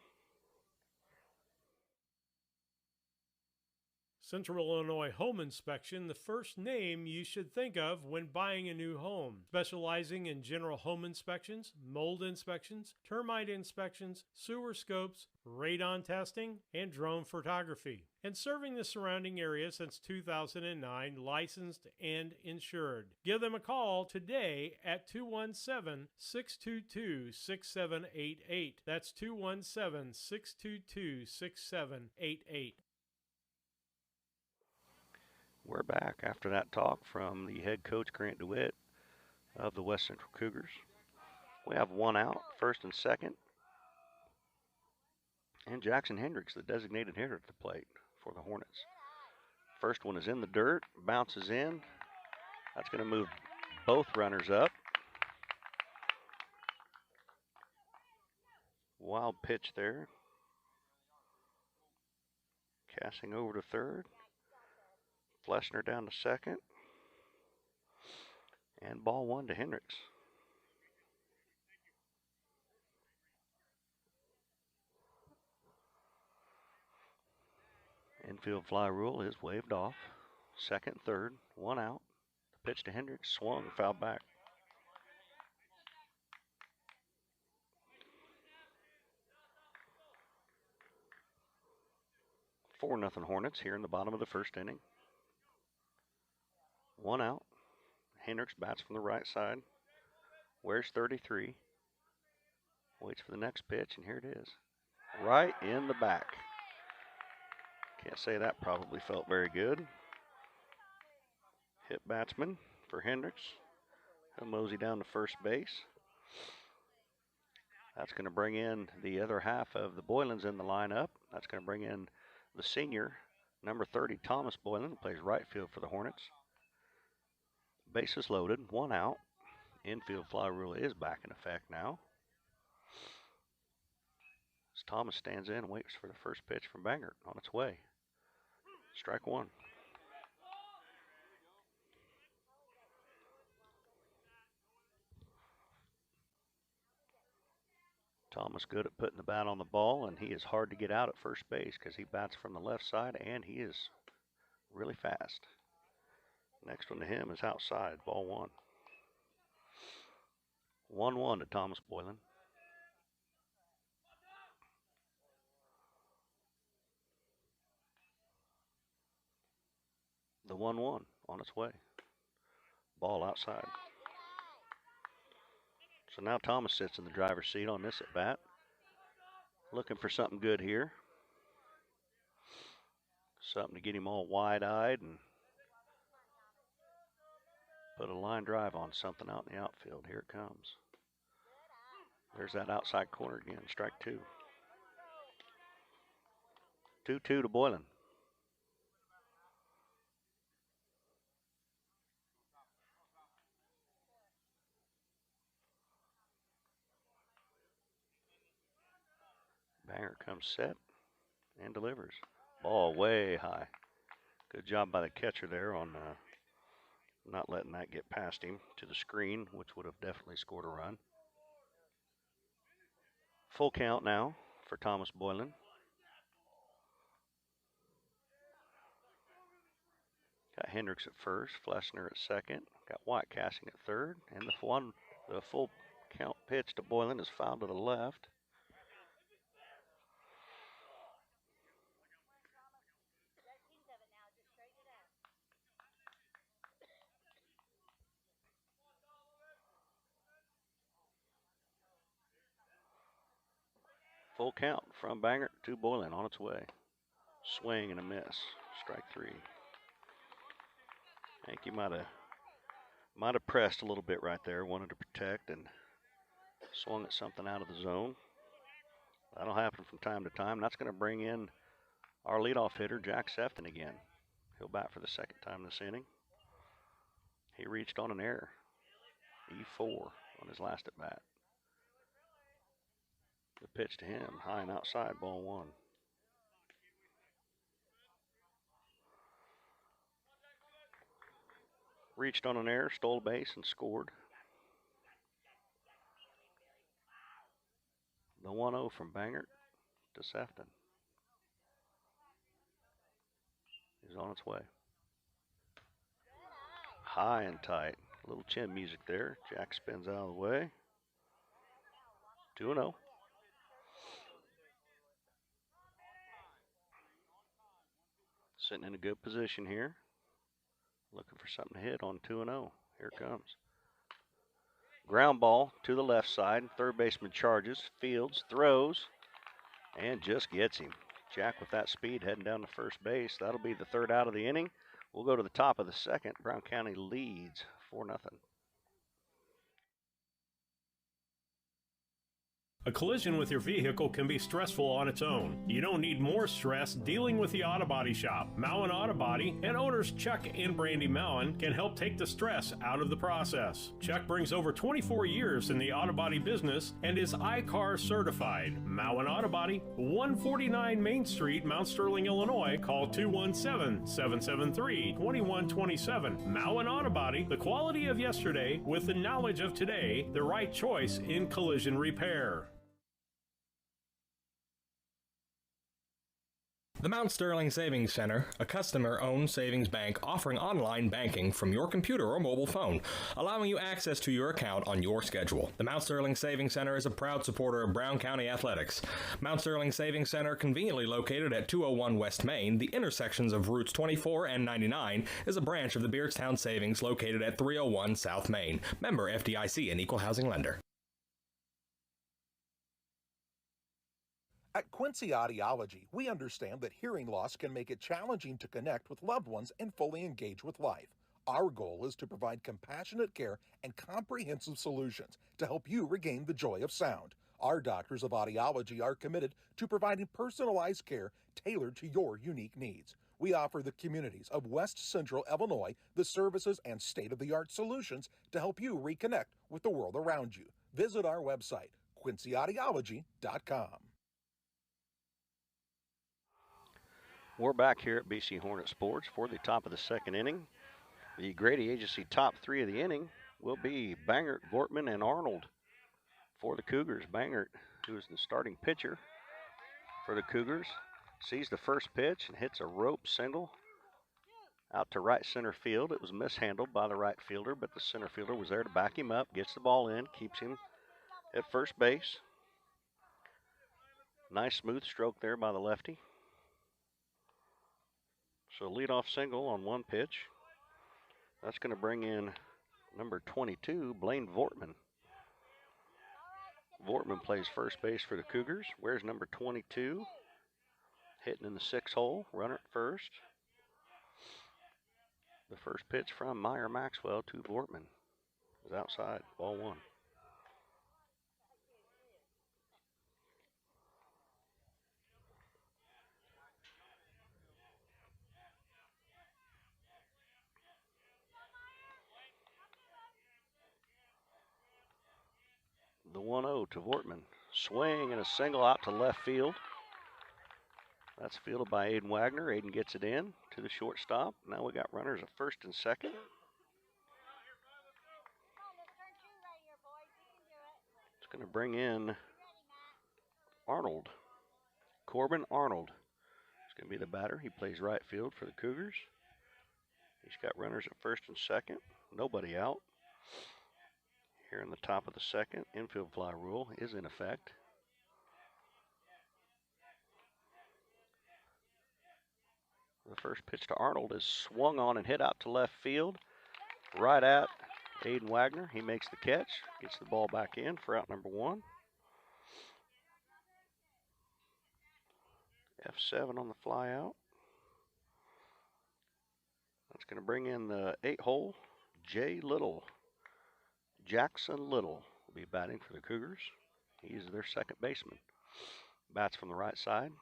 Central Illinois Home Inspection, the first name you should think of when buying a new home. Specializing in general home inspections, mold inspections, termite inspections, sewer scopes, radon testing, and drone photography. And serving the surrounding area since 2009, licensed and insured. Give them a call today at 217-622-6788. That's 217-622-6788. We're back after that talk from the head coach, Grant DeWitt, of the West Central Cougars. We have one out, first and second. And Jackson Hendricks, the designated hitter at the plate for the Hornets. First one is in the dirt, bounces in. That's going to move both runners up. Wild pitch there. Casting over to third. Flessner down to second. And ball one to Hendricks. Infield fly rule is waved off. Second, third, one out. The pitch to Hendricks, swung, fouled back. Four nothing Hornets here in the bottom of the first inning. One out. Hendricks bats from the right side. Wears 33. Waits for the next pitch, and here it is. Right in the back. Can't say that probably felt very good. Hit batsman for Hendricks. He'll mosey down to first base. That's going to bring in the other half of the Boylans in the lineup. That's going to bring in the senior, number 30, Thomas Boylan, who plays right field for the Hornets. Bases loaded, one out. Infield fly rule is back in effect now. As Thomas stands in and waits for the first pitch from Bangert on its way. Strike one. Thomas good at putting the bat on the ball, and he is hard to get out at first base because he bats from the left side, and he is really fast. Next one to him is outside, ball one. 1-1 to Thomas Boylan. The 1-1 on its way. Ball outside. So now Thomas sits in the driver's seat on this at bat. Looking for something good here. Something to get him all wide-eyed and put a line drive on something out in the outfield. Here it comes. There's that outside corner again. Strike two. 2-2 to Boylan. Banger comes set and delivers. Ball way high. Good job by the catcher there on not letting that get past him to the screen, which would have definitely scored a run. Full count now for Thomas Boylan. Got Hendricks at first, Flessner at second. Got White casting at third, and the full count pitch to Boylan is fouled to the left. Full count from Bangert to Boylan on its way. Swing and a miss. Strike 3. I think he might have pressed a little bit right there, wanted to protect and swung at something out of the zone. That'll happen from time to time. That's going to bring in our leadoff hitter, Jack Sefton, again. He'll bat for the second time this inning. He reached on an error. E4 on his last at bat. The pitch to him, high and outside, ball 1. Reached on an error, stole base, and scored. The 1-0 from Bangert to Sefton is on its way. High and tight. A little chin music there. Jack spins out of the way. 2-0. Sitting in a good position here. Looking for something to hit on 2-0. Here it comes. Ground ball to the left side. Third baseman charges, fields, throws, and just gets him. Jack with that speed heading down to first base. That'll be the third out of the inning. We'll go to the top of the second. Brown County leads 4-0. A collision with your vehicle can be stressful on its own. You don't need more stress dealing with the Auto Body Shop. Mowen Auto Body and owners Chuck and Brandy Mowen can help take the stress out of the process. Chuck brings over 24 years in the auto body business and is I-CAR certified. Mowen Auto Body, 149 Main Street, Mount Sterling, Illinois. Call 217-773-2127. Mowen Auto Body, the quality of yesterday with the knowledge of today, the right choice in collision repair. The Mount Sterling Savings Center, a customer-owned savings bank offering online banking from your computer or mobile phone, allowing you access to your account on your schedule. The Mount Sterling Savings Center is a proud supporter of Brown County athletics. Mount Sterling Savings Center, conveniently located at 201 West Main, the intersections of routes 24 and 99, is a branch of the Beardstown Savings located at 301 South Main. Member FDIC and equal housing lender. At Quincy Audiology, we understand that hearing loss can make it challenging to connect with loved ones and fully engage with life. Our goal is to provide compassionate care and comprehensive solutions to help you regain the joy of sound. Our doctors of audiology are committed to providing personalized care tailored to your unique needs. We offer the communities of West Central Illinois the services and state-of-the-art solutions to help you reconnect with the world around you. Visit our website, quincyaudiology.com. We're back here at BC Hornet Sports for the top of the second inning. The Grady Agency top 3 of the inning will be Bangert, Gortman, and Arnold for the Cougars. Bangert, who is the starting pitcher for the Cougars, sees the first pitch and hits a rope single out to right center field. It was mishandled by the right fielder, but the center fielder was there to back him up, gets the ball in, keeps him at first base. Nice smooth stroke there by the lefty. So leadoff single on one pitch. That's going to bring in number 22, Blaine Vortman. Vortman plays first base for the Cougars. Where's number 22? Hitting in the 6 hole, runner at first. The first pitch from Meyer Maxwell to Vortman is outside, ball 1. The 1-0 to Vortman. Swing and a single out to left field. That's fielded by Aiden Wagner. Aiden gets it in to the shortstop. Now we got runners at first and second. It's going to bring in Arnold. Corbin Arnold is going to be the batter. He plays right field for the Cougars. He's got runners at first and second. Nobody out. Here in the top of the second, infield fly rule is in effect. The first pitch to Arnold is swung on and hit out to left field. Right at Aiden Wagner. He makes the catch, gets the ball back in for out number 1. F7 on the fly out. That's going to bring in the 8-hole, Jay Little. Jackson Little will be batting for the Cougars. He's their second baseman. Bats from the right side.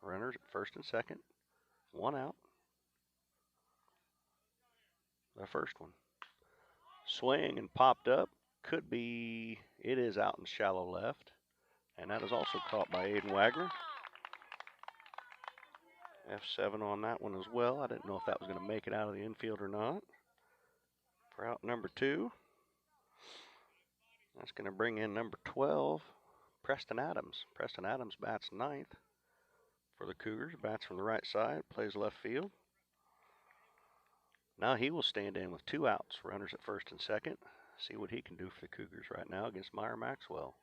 Runners at first and second. 1 out. The first one. Swing and popped up. Could be, it is out in shallow left. And that is also caught by Aiden Wagner. F7 on that one as well. I didn't know if that was going to make it out of the infield or not. For out number 2. That's going to bring in number 12, Preston Adams. Preston Adams bats 9th for the Cougars. Bats from the right side, plays left field. Now he will stand in with 2 outs, runners at first and second. See what he can do for the Cougars right now against Meyer Maxwell.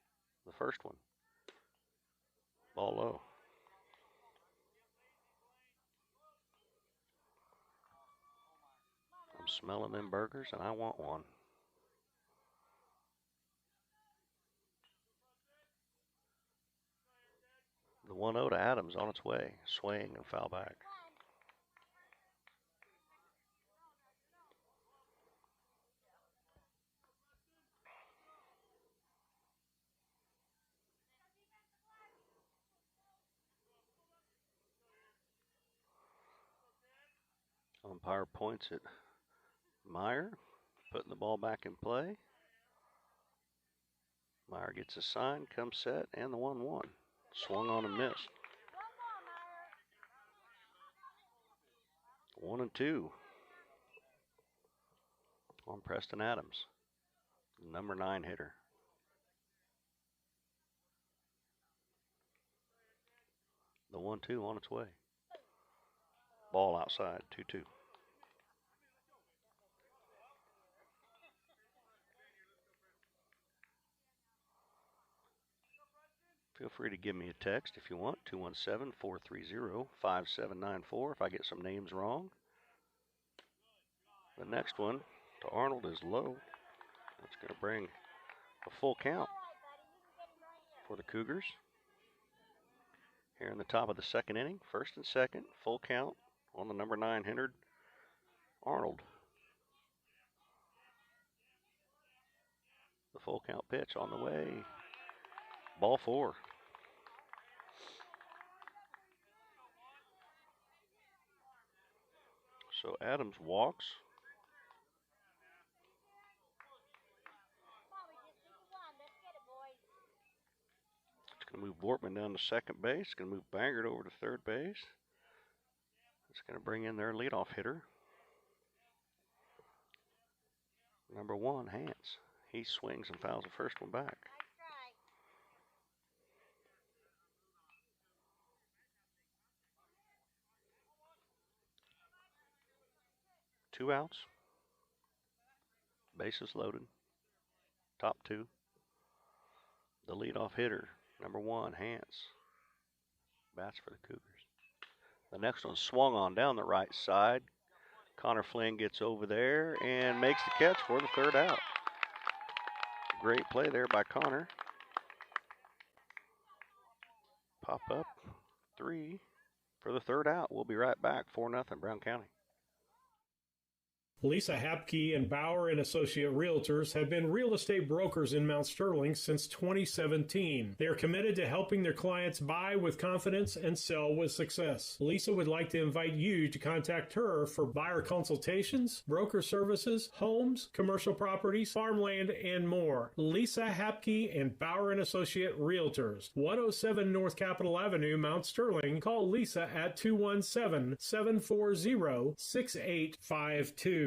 The first one. Ball low. I'm smelling them burgers and I want one. The 1-0 to Adams on its way. Swing and foul back. Umpire points at Meyer, putting the ball back in play. Meyer gets a sign, comes set, and the 1-1. Swung on and missed. 1-2 on Preston Adams, number 9 hitter. The 1-2 on its way. Ball outside, 2-2. Feel free to give me a text if you want, 217-430-5794 if I get some names wrong. The next one to Arnold is low. That's going to bring a full count for the Cougars. Here in the top of the second inning, first and second, full count on the number 9 hitter, Arnold. The full count pitch on the way. Ball 4. So Adams walks. It's going to move Bortman down to second base. It's going to move Bangert over to third base. It's going to bring in their leadoff hitter, number 1, Hance. He swings and fouls the first one back. Two outs. Bases loaded. Top 2. The leadoff hitter, number 1, Hance. Bats for the Cougars. The next one swung on down the right side. Connor Flynn gets over there and makes the catch for the 3rd out. Great play there by Connor. Pop up 3 for the 3rd out. We'll be right back. 4-0 Brown County. Lisa Hapke and Bauer and Associate Realtors have been real estate brokers in Mount Sterling since 2017. They are committed to helping their clients buy with confidence and sell with success. Lisa would like to invite you to contact her for buyer consultations, broker services, homes, commercial properties, farmland, and more. Lisa Hapke and Bauer and Associate Realtors, 107 North Capitol Avenue, Mount Sterling. Call Lisa at 217-740-6852.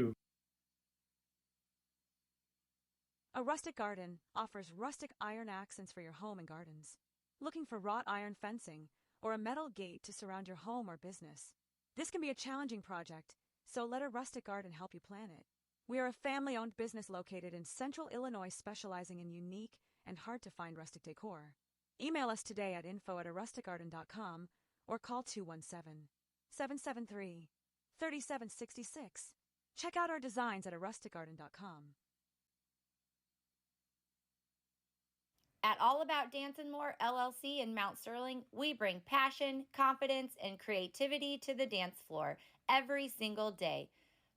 A Rustic Garden offers rustic iron accents for your home and gardens. Looking for wrought iron fencing or a metal gate to surround your home or business? This can be a challenging project, so let a rustic garden help you plan it. We are a family-owned business located in central Illinois specializing in unique and hard-to-find rustic decor. Email us today at info@arusticgarden.com or call 217-773-3766. Check out our designs at arusticgarden.com. At All About Dance and More LLC in Mount Sterling, we bring passion, confidence, and creativity to the dance floor every single day.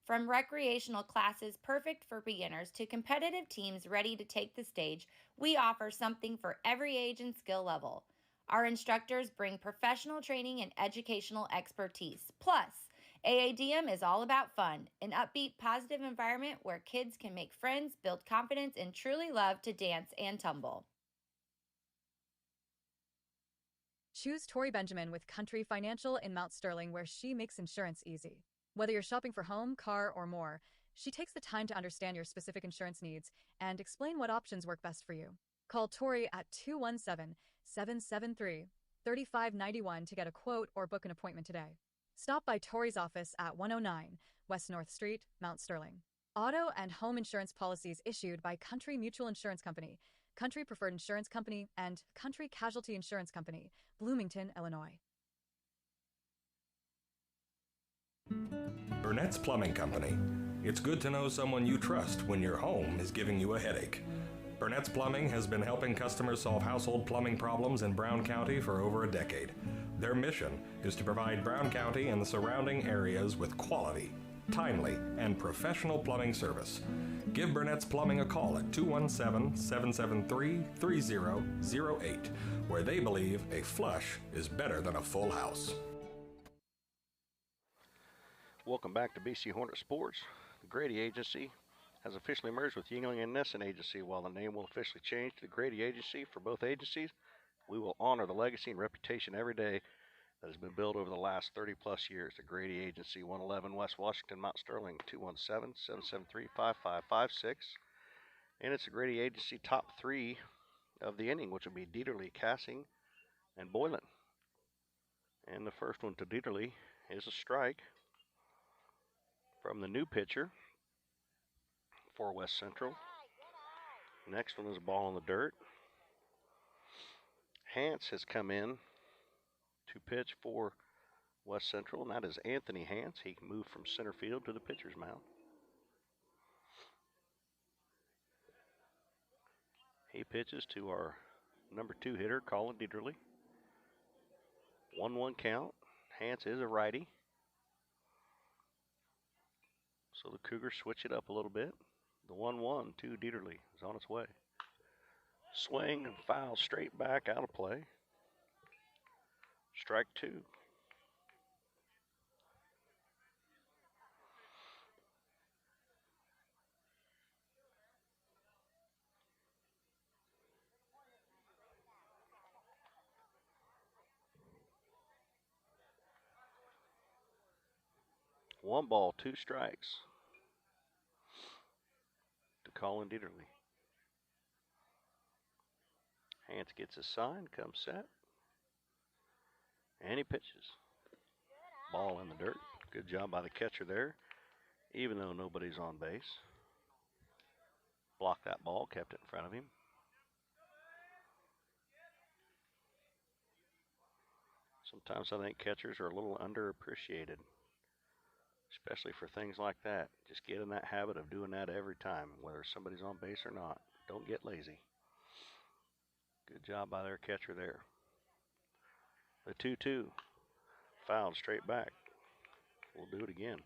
From recreational classes perfect for beginners to competitive teams ready to take the stage, we offer something for every age and skill level. Our instructors bring professional training and educational expertise. Plus, AADM is all about fun, an upbeat, positive environment where kids can make friends, build confidence, and truly love to dance and tumble. Choose Tori Benjamin with Country Financial in Mount Sterling, where she makes insurance easy. Whether you're shopping for home, car, or more, she takes the time to understand your specific insurance needs and explain what options work best for you. Call Tori at 217-773-3591 to get a quote or book an appointment today. Stop by Tori's office at 109 West North Street, Mount Sterling. Auto and home insurance policies issued by Country Mutual Insurance Company, Country Preferred Insurance Company, and Country Casualty Insurance Company, Bloomington, Illinois. Burnett's Plumbing Company. It's good to know someone you trust when your home is giving you a headache. Burnett's Plumbing has been helping customers solve household plumbing problems in Brown County for over a decade. Their mission is to provide Brown County and the surrounding areas with quality, timely, and professional plumbing service. Give Burnett's Plumbing a call at 217-773-3008, where they believe a flush is better than a full house. Welcome back to BC Hornet Sports. The Grady Agency has officially merged with Yuengling and Nissen Agency. While the name will officially change to the Grady Agency for both agencies, we will honor the legacy and reputation every day that has been built over the last 30-plus years. The Grady Agency, 111 West Washington, Mount Sterling, 217-773-5556. And it's the Grady Agency top three of the inning, which will be Dieterle, Cassing, and Boylan. And the first one to Dieterle is a strike from the new pitcher for West Central. Next one is a ball in the dirt. Hance has come in to pitch for West Central, and that is Anthony Hance. He moved from center field to the pitcher's mound. He pitches to our number 2 hitter, Colin Dieterle. 1-1 count. Hance is a righty, so the Cougars switch it up a little bit. The 1-1 to Dieterle is on its way. Swing and foul straight back out of play. Strike 2. One ball, 2 strikes to Colin Dieterle. Hance gets a sign, comes set, and he pitches. Ball in the dirt. Good job by the catcher there, even though nobody's on base. Blocked that ball, kept it in front of him. Sometimes I think catchers are a little underappreciated, especially for things like that. Just get in that habit of doing that every time, whether somebody's on base or not. Don't get lazy. Good job by their catcher there. The 2-2. Fouled straight back. We'll do it again.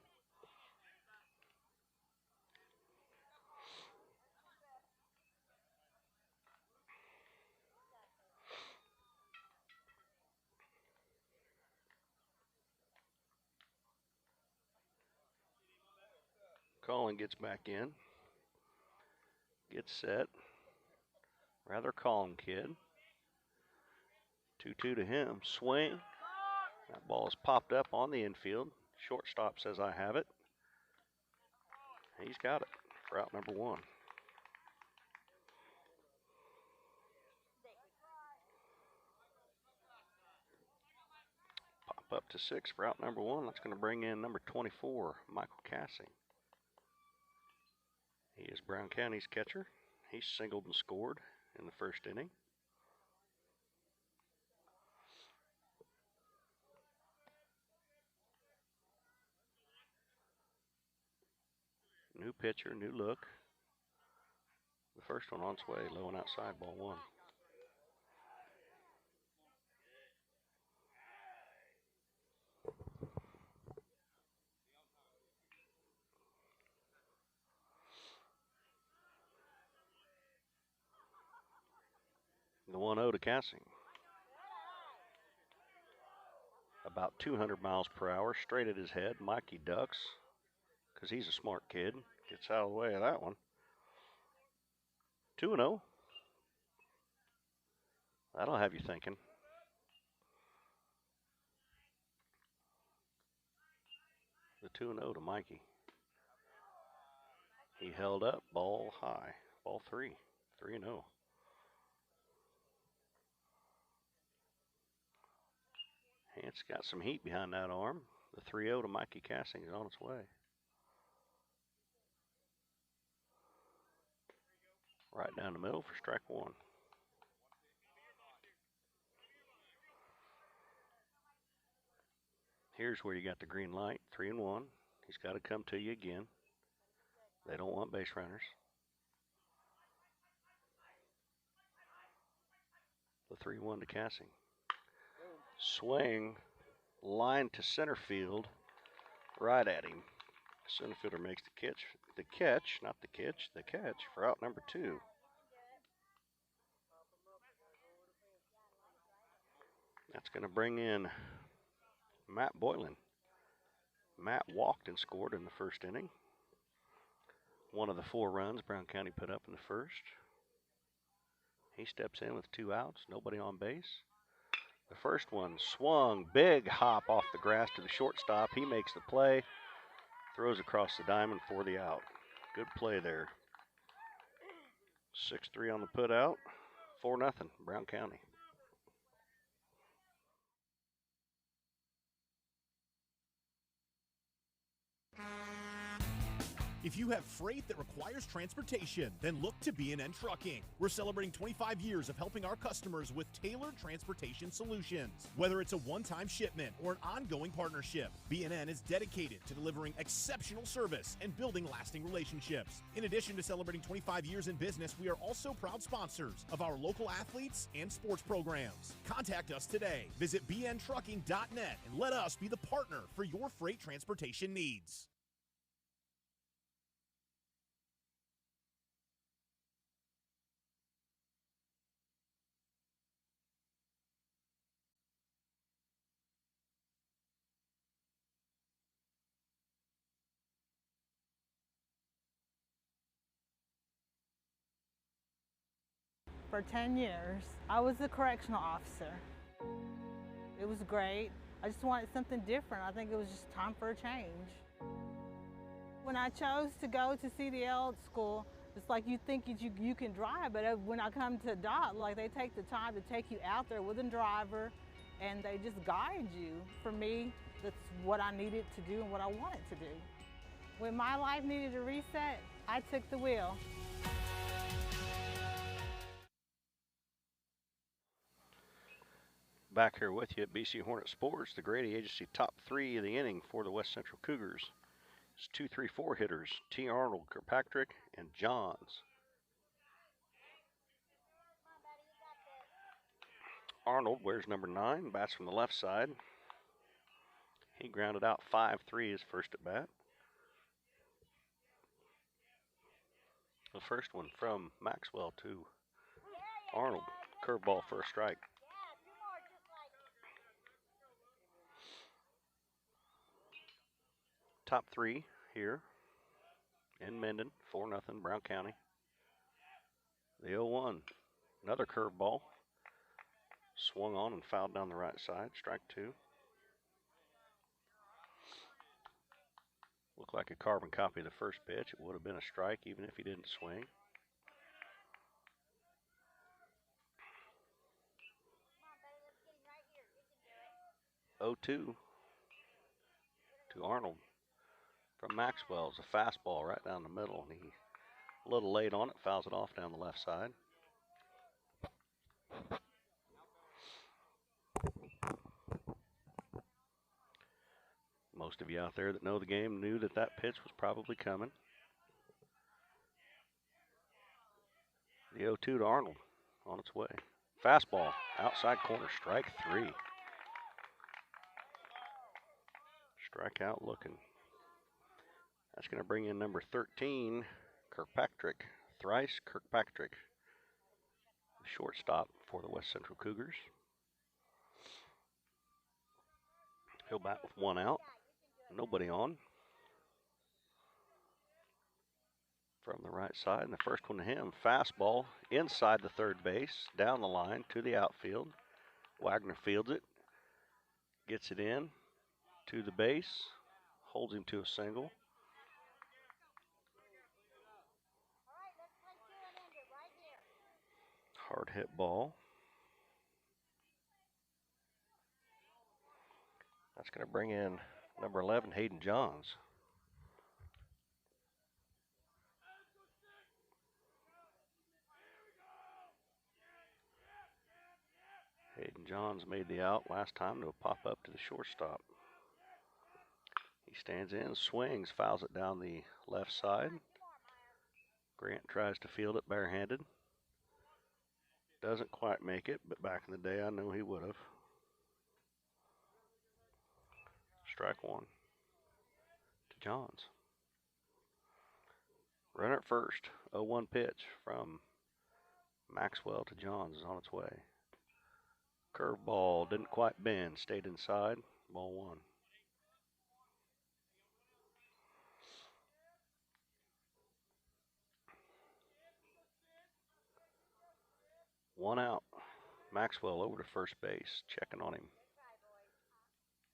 Colin gets back in. Gets set. Rather calm kid. 2-2 to him. Swing. That ball is popped up on the infield. Shortstop says, I have it. He's got it for out number 1. up to 6 for out number 1. That's going to bring in number 24, Michael Cassing. He is Brown County's catcher. He singled and scored in the first inning. New pitcher, new look. The first one on its way, low and outside, ball 1. The 1-0 to Cassing. About 200 miles per hour, straight at his head. Mikey ducks, because he's a smart kid. Gets out of the way of that one. 2-0. That'll have you thinking. The 2-0 to Mikey. He held up, ball high. Ball 3. 3-0. It's got some heat behind that arm. The 3-0 to Mikey Cassing is on its way. Right down the middle for strike 1. Here's where you got the green light, 3-1. He's got to come to you again. They don't want base runners. The 3-1 to Cassing. Swing, line to center field, right at him. Center fielder makes the catch for out number 2. That's going to bring in Matt Boylan. Matt walked and scored in the first inning. One of the 4 runs Brown County put up in the first. He steps in with 2 outs, nobody on base. The first one swung, big hop off the grass to the shortstop. He makes the play, throws across the diamond for the out. Good play there. 6-3 on the put out, 4-0, Brown County. If you have freight that requires transportation, then look to B&N Trucking. We're celebrating 25 years of helping our customers with tailored transportation solutions. Whether it's a one-time shipment or an ongoing partnership, B&N is dedicated to delivering exceptional service and building lasting relationships. In addition to celebrating 25 years in business, we are also proud sponsors of our local athletes and sports programs. Contact us today. Visit bntrucking.net and let us be the partner for your freight transportation needs. For 10 years, I was a correctional officer. It was great. I just wanted something different. I think it was just time for a change. When I chose to go to CDL school, it's like you think you can drive, but when I come to DOT, like they take the time to take you out there with a driver and they just guide you. For me, that's what I needed to do and what I wanted to do. When my life needed a reset, I took the wheel. Back here with you at BC Hornet Sports, the Grady Agency top 3 of the inning for the West Central Cougars. It's 2-3-4 hitters, T. Arnold, Kirkpatrick, and Johns. Arnold wears number 9, bats from the left side. He grounded out 5-3 his first at bat. The first one from Maxwell to Arnold, curveball for a strike. Top 3 here in Minden, 4-0 Brown County. The 0-1, another curveball, swung on and fouled down the right side, strike 2. Looked like a carbon copy of the first pitch. It would have been a strike even if he didn't swing. 0-2 to Arnold from Maxwell. It's a fastball right down the middle, and he a little late on it, fouls it off down the left side. Most of you out there that know the game knew that that pitch was probably coming. The 0-2 to Arnold on its way. Fastball, outside corner, strike 3. Strikeout looking. That's going to bring in number 13, Kirkpatrick. Thrice Kirkpatrick, shortstop for the West Central Cougars. He'll bat with 1 out. Nobody on. From the right side, and the first one to him, fastball inside the third base, down the line to the outfield. Wagner fields it, gets it in to the base, holds him to a single. Hard hit ball. That's going to bring in number 11, Hayden Johns. Hayden Johns made the out last time to pop up to the shortstop. He stands in, swings, fouls it down the left side. Grant tries to field it barehanded. Doesn't quite make it, but back in the day I know he would have. Strike 1 to Johns. Runner at first, 0-1 pitch from Maxwell to Johns is on its way. Curveball didn't quite bend, stayed inside, ball 1. One out. Maxwell over to first base, checking on him.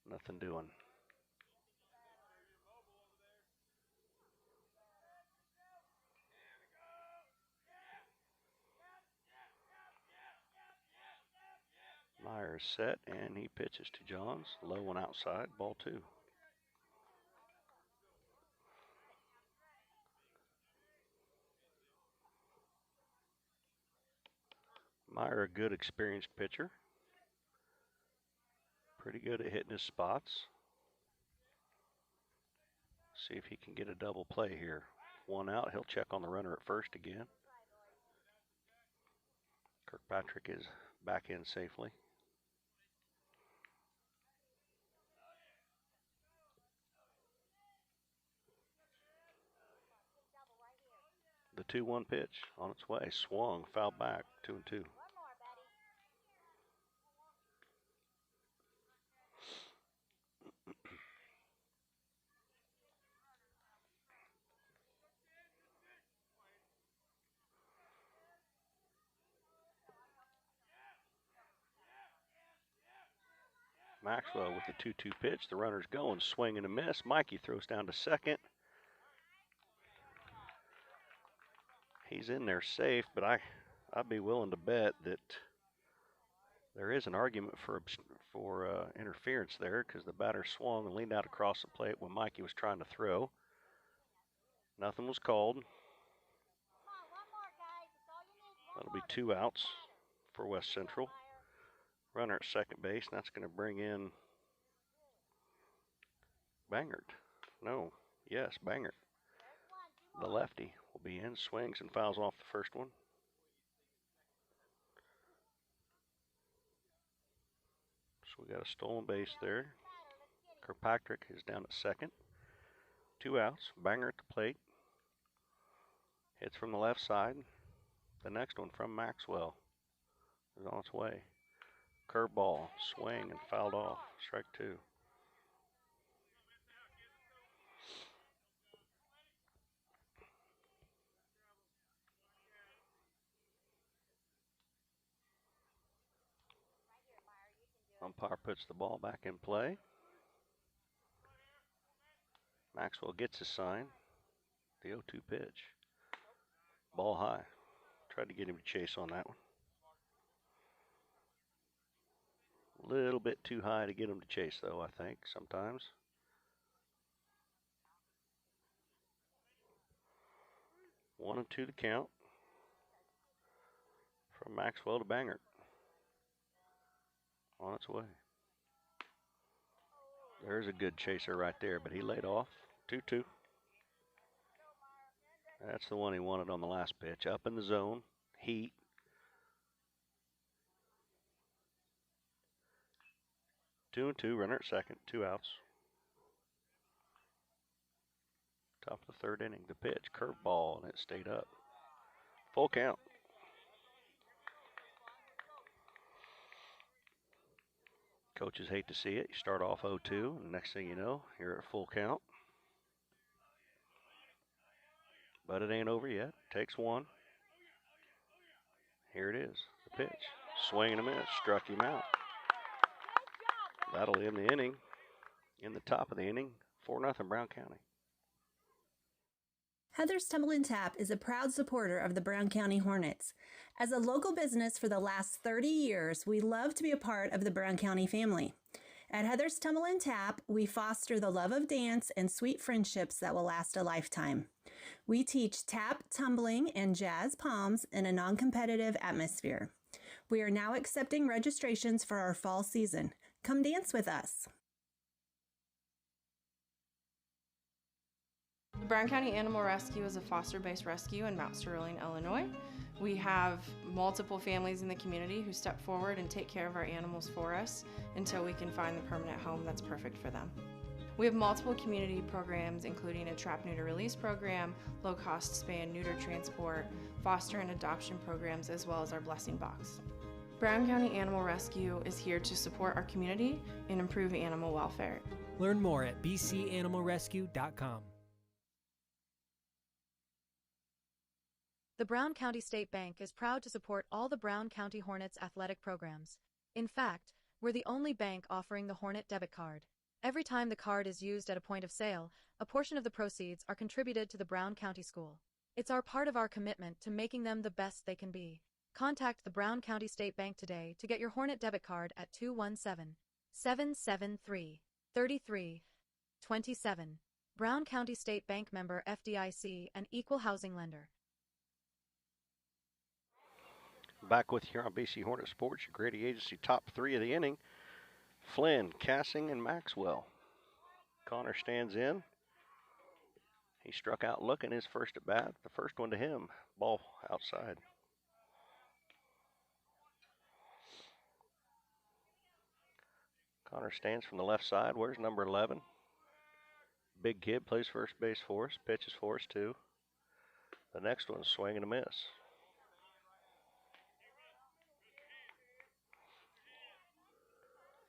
Nothing doing. Meyer is set, and he pitches to Johns. Low one outside, ball 2. Meyer, a good experienced pitcher. Pretty good at hitting his spots. See if he can get a double play here. 1 out, he'll check on the runner at first again. Kirkpatrick is back in safely. The 2-1 pitch on its way. Swung, foul back, 2-2. Maxwell with the 2-2 pitch. The runner's going, swing and a miss. Mikey throws down to second. He's in there safe, but I'd be willing to bet that there is an argument for interference there because the batter swung and leaned out across the plate when Mikey was trying to throw. Nothing was called. That'll be 2 outs for West Central. Runner at second base, and that's going to bring in Bangert. Bangert. The lefty will be in, swings and fouls off the first one. So we got a stolen base there. Kirkpatrick is down at second. 2 outs, Banger at the plate. Hits from the left side. The next one from Maxwell is on its way. Curveball, swing and fouled off, strike 2. Umpire puts the ball back in play. Maxwell gets his sign. The 0-2 pitch. Ball high. Tried to get him to chase on that one. A little bit too high to get him to chase, though, I think, sometimes. One and two to count from Maxwell to Bangert. On its way. There's a good chaser right there, but he laid off. 2-2. That's the one he wanted on the last pitch. Up in the zone. Heat. Two and two, runner at second, 2 outs. Top of the 3rd inning. The pitch, curveball, and it stayed up. Full count. Coaches hate to see it. You start off 0-2, and next thing you know, you're at full count. But it ain't over yet. Takes one. Here it is, the pitch. Swing and a miss, struck him out. That'll end the inning. In the top of the inning, 4-0 Brown County. Heather's Tumble and Tap is a proud supporter of the Brown County Hornets. As a local business for the last 30 years, we love to be a part of the Brown County family. At Heather's Tumble and Tap, we foster the love of dance and sweet friendships that will last a lifetime. We teach tap, tumbling, and jazz palms in a non-competitive atmosphere. We are now accepting registrations for our fall season. Come dance with us. The Brown County Animal Rescue is a foster-based rescue in Mount Sterling, Illinois. We have multiple families in the community who step forward and take care of our animals for us until we can find the permanent home that's perfect for them. We have multiple community programs, including a trap neuter release program, low-cost spay and neuter transport, foster and adoption programs, as well as our blessing box. Brown County Animal Rescue is here to support our community and improve animal welfare. Learn more at bcanimalrescue.com. The Brown County State Bank is proud to support all the Brown County Hornets athletic programs. In fact, we're the only bank offering the Hornet debit card. Every time the card is used at a point of sale, a portion of the proceeds are contributed to the Brown County School. It's part of our commitment to making them the best they can be. Contact the Brown County State Bank today to get your Hornet debit card at 217-773-3327. Brown County State Bank member FDIC and equal housing lender. Back with you here on BC Hornet Sports, your Grady Agency top 3 of the inning. Flynn, Cassing, and Maxwell. Connor stands in. He struck out looking his first at bat. The first one to him. Ball outside. Connor stands from the left side. Where's number 11? Big kid, plays first base for us. Pitches for us too. The next one's swing and a miss.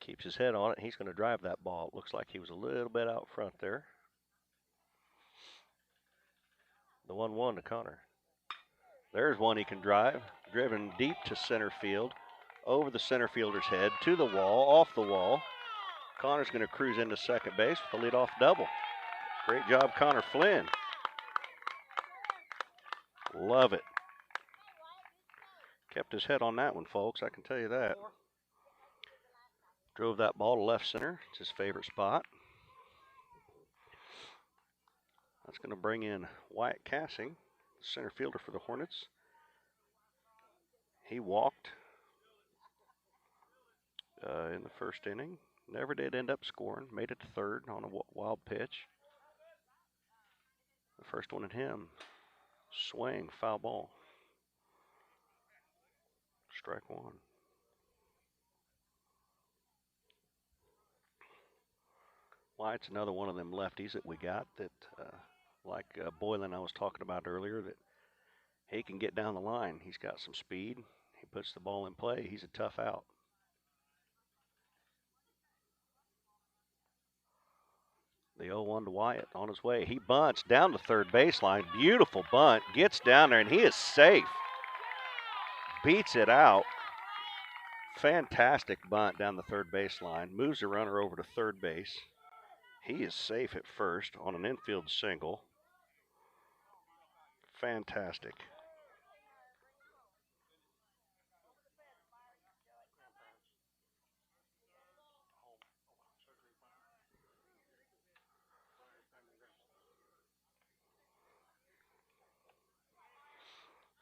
Keeps his head on it. He's going to drive that ball. It looks like he was a little bit out front there. The 1-1 to Connor. There's one he can drive. Driven deep to center field. Over the center fielder's head. To the wall. Off the wall. Connor's going to cruise into second base with a leadoff double. Great job, Connor Flynn. Love it. Kept his head on that one, folks. I can tell you that. Drove that ball to left center. It's his favorite spot. That's going to bring in Wyatt Cassing, center fielder for the Hornets. He walked in the first inning. Never did end up scoring. Made it to third on a wild pitch. The first one at him. Swing, foul ball. Strike one. Wyatt's another one of them lefties that we got that, like Boylan I was talking about earlier, that he can get down the line. He's got some speed. He puts the ball in play. He's a tough out. The 0-1 to Wyatt on his way. He bunts down the third baseline. Beautiful bunt. Gets down there, and he is safe. Beats it out. Fantastic bunt down the third baseline. Moves the runner over to third base. He is safe at first on an infield single. Fantastic.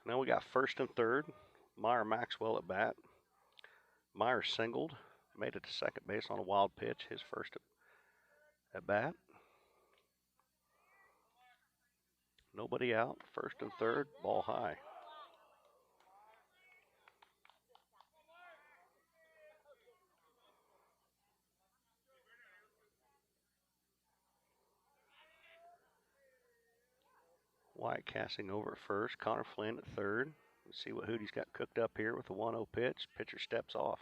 Now we got first and third. Meyer Maxwell at bat. Meyer singled, made it to second base on a wild pitch, his first at bat. Nobody out, first and third, ball high. White casting over at first, Connor Flynn at third. Let's see what Hootie's got cooked up here with the 1-0 pitch. Pitcher steps off.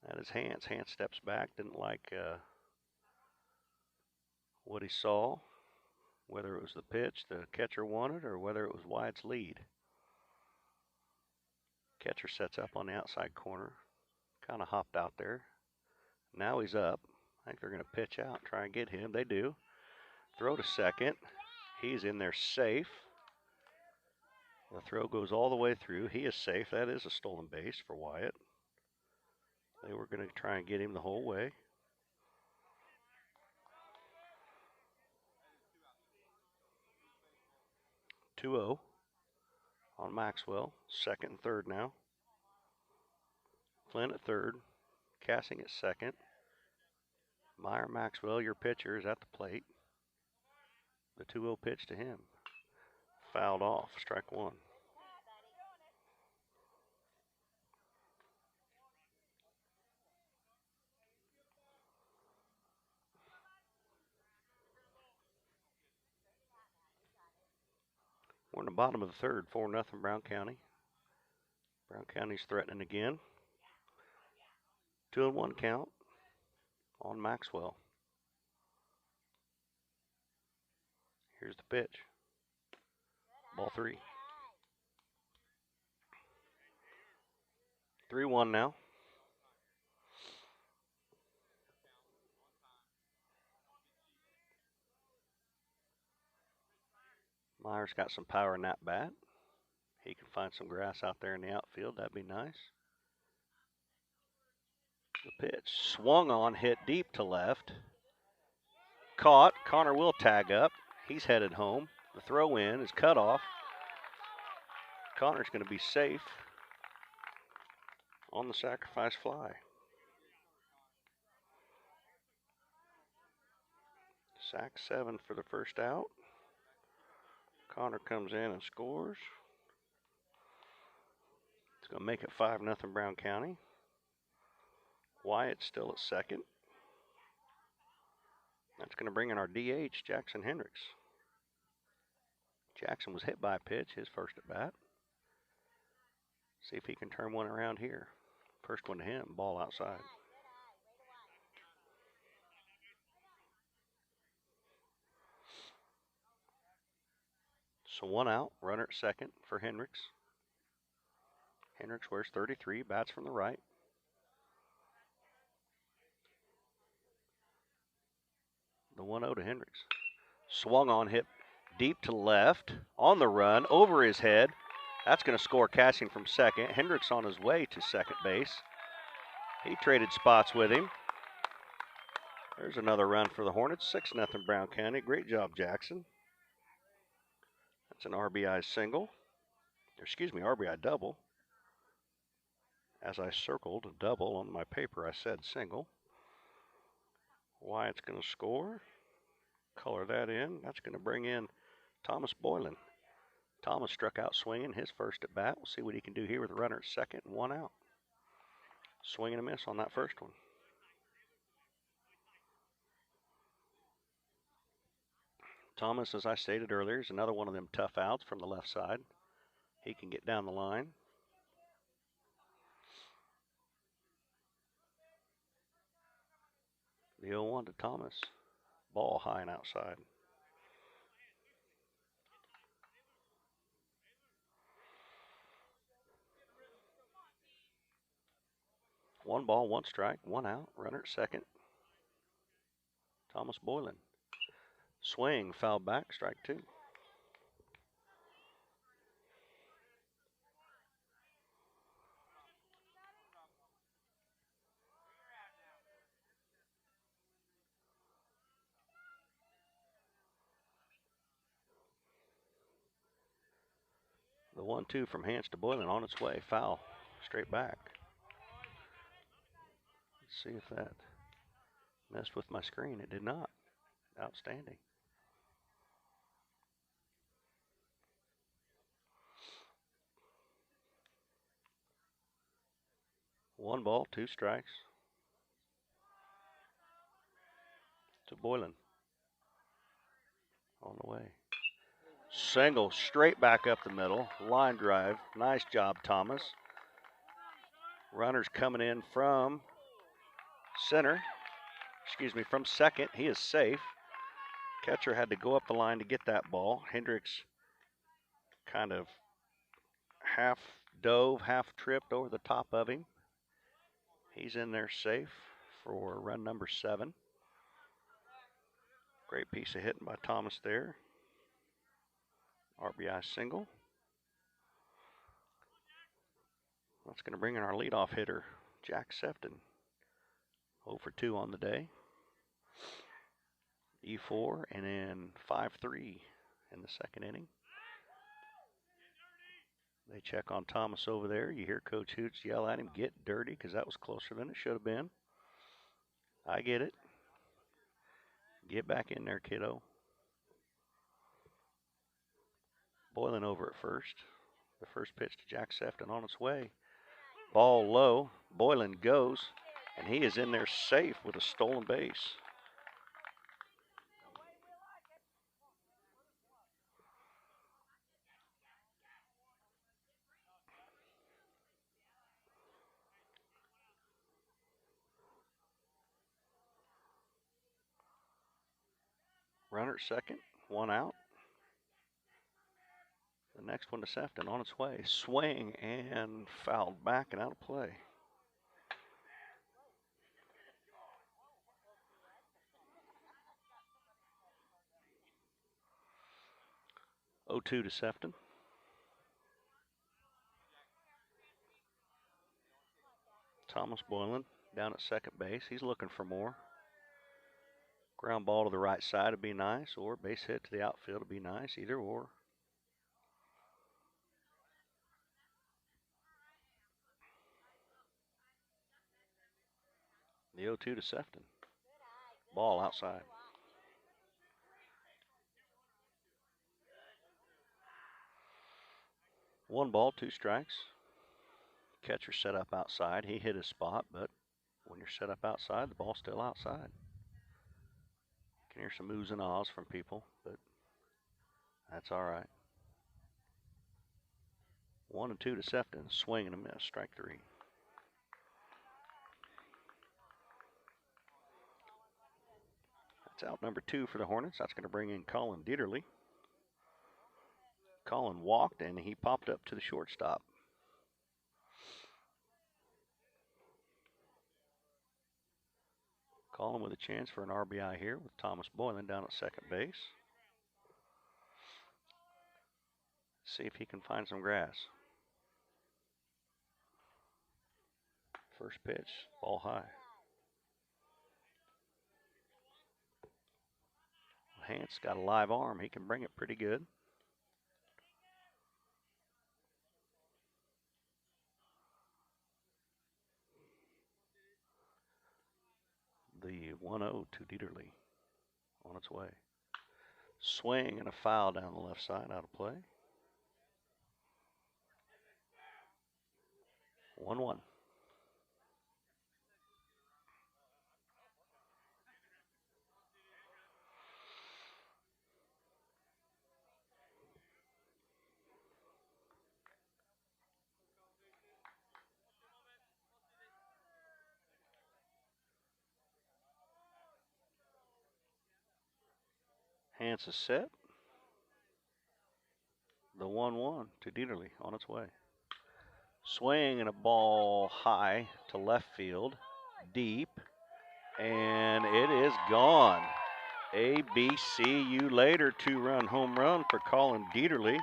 That is Hans. Hans steps back, didn't like what he saw, whether it was the pitch the catcher wanted or whether it was Wyatt's lead. Catcher sets up on the outside corner, kind of hopped out there. Now he's up. I think they're going to pitch out, try and get him. They do. Throw to second. He's in there safe. The throw goes all the way through. He is safe. That is a stolen base for Wyatt. They were going to try and get him the whole way. Two-0 on Maxwell. Second and third now. Flynn at third. Casting at second. Meyer Maxwell, your pitcher, is at the plate. The 2-0 pitch to him. Fouled off. Strike one. We're in the bottom of the third, 4-0 Brown County. Brown County's threatening again. 2-1 count on Maxwell. Here's the pitch. Ball three. 3-1 now. Meyer's got some power in that bat. He can find some grass out there in the outfield. That'd be nice. The pitch swung on, hit deep to left. Caught. Connor will tag up. He's headed home. The throw in is cut off. Connor's going to be safe on the sacrifice fly. Sack 7 for the first out. Connor comes in and scores. It's going to make it 5-0 Brown County. Wyatt's still at second. That's going to bring in our DH, Jackson Hendricks. Jackson was hit by a pitch, his first at bat. See if he can turn one around here. First one to him, ball outside. So one out, runner at second for Hendricks. Hendricks wears 33, bats from the right. The 1-0 to Hendricks. Swung on, hit deep to left, on the run, over his head. That's going to score Casting from second. Hendricks on his way to second base. He traded spots with him. There's another run for the Hornets, 6-0 Brown County. Great job, Jackson. That's an RBI single. Excuse me, RBI double. As I circled double on my paper, I said single. Wyatt's going to score. Color that in. That's going to bring in Thomas Boylan. Thomas struck out swinging his first at bat. We'll see what he can do here with a runner at second and one out. Swing and a miss on that first one. Thomas, as I stated earlier, is another one of them tough outs from the left side. He can get down the line. The 0-1 to Thomas. Ball high and outside. One ball, one strike, one out. Runner at second. Thomas Boylan. Swing, foul back, strike two. The 1-2 from Hance to Boylan on its way. Foul. Straight back. Let's see if that messed with my screen. It did not. Outstanding. One ball, 2 strikes. To Boylan. On the way. Single straight back up the middle. Line drive. Nice job, Thomas. Runners coming in from from second. He is safe. Catcher had to go up the line to get that ball. Hendricks kind of half dove, half tripped over the top of him. He's in there safe for run number 7. Great piece of hitting by Thomas there. RBI single. That's going to bring in our leadoff hitter, Jack Sefton. 0 for 2 on the day. E4 and then 5-3 in the second inning. They check on Thomas over there. You hear Coach Hoots yell at him, "Get dirty," because that was closer than it should have been. I get it. Get back in there, kiddo. Boylan over at first. The first pitch to Jack Sefton on its way. Ball low. Boylan goes, and he is in there safe with a stolen base. Runner at second, 1 out. The next one to Sefton on its way. Swing and fouled back and out of play. Oh, 2 to Sefton. Thomas Boylan down at second base. He's looking for more. Ground ball to the right side would be nice, or base hit to the outfield would be nice, either or. The 0-2 to Sefton. Ball outside. One ball, 2 strikes. Catcher set up outside. He hit his spot, but when you're set up outside, the ball's still outside. You can hear some oohs and ahs from people, but that's all right. 1-2 to Sefton. Swing and a miss. Strike 3. That's out number 2 for the Hornets. That's going to bring in Colin Dieterle. Colin walked, and he popped up to the shortstop. Colin with a chance for an RBI here with Thomas Boylan down at second base. See if he can find some grass. First pitch, ball high. Hance got a live arm. He can bring it pretty good. The 1-0 to Dieterle on its way. Swing and a foul down the left side, out of play. 1-1. Hance is set. The 1-1 to Dieterle on its way. Swing and a ball high to left field, deep, and it is gone. A, B, C, U later, 2-run home run for Colin Dieterle.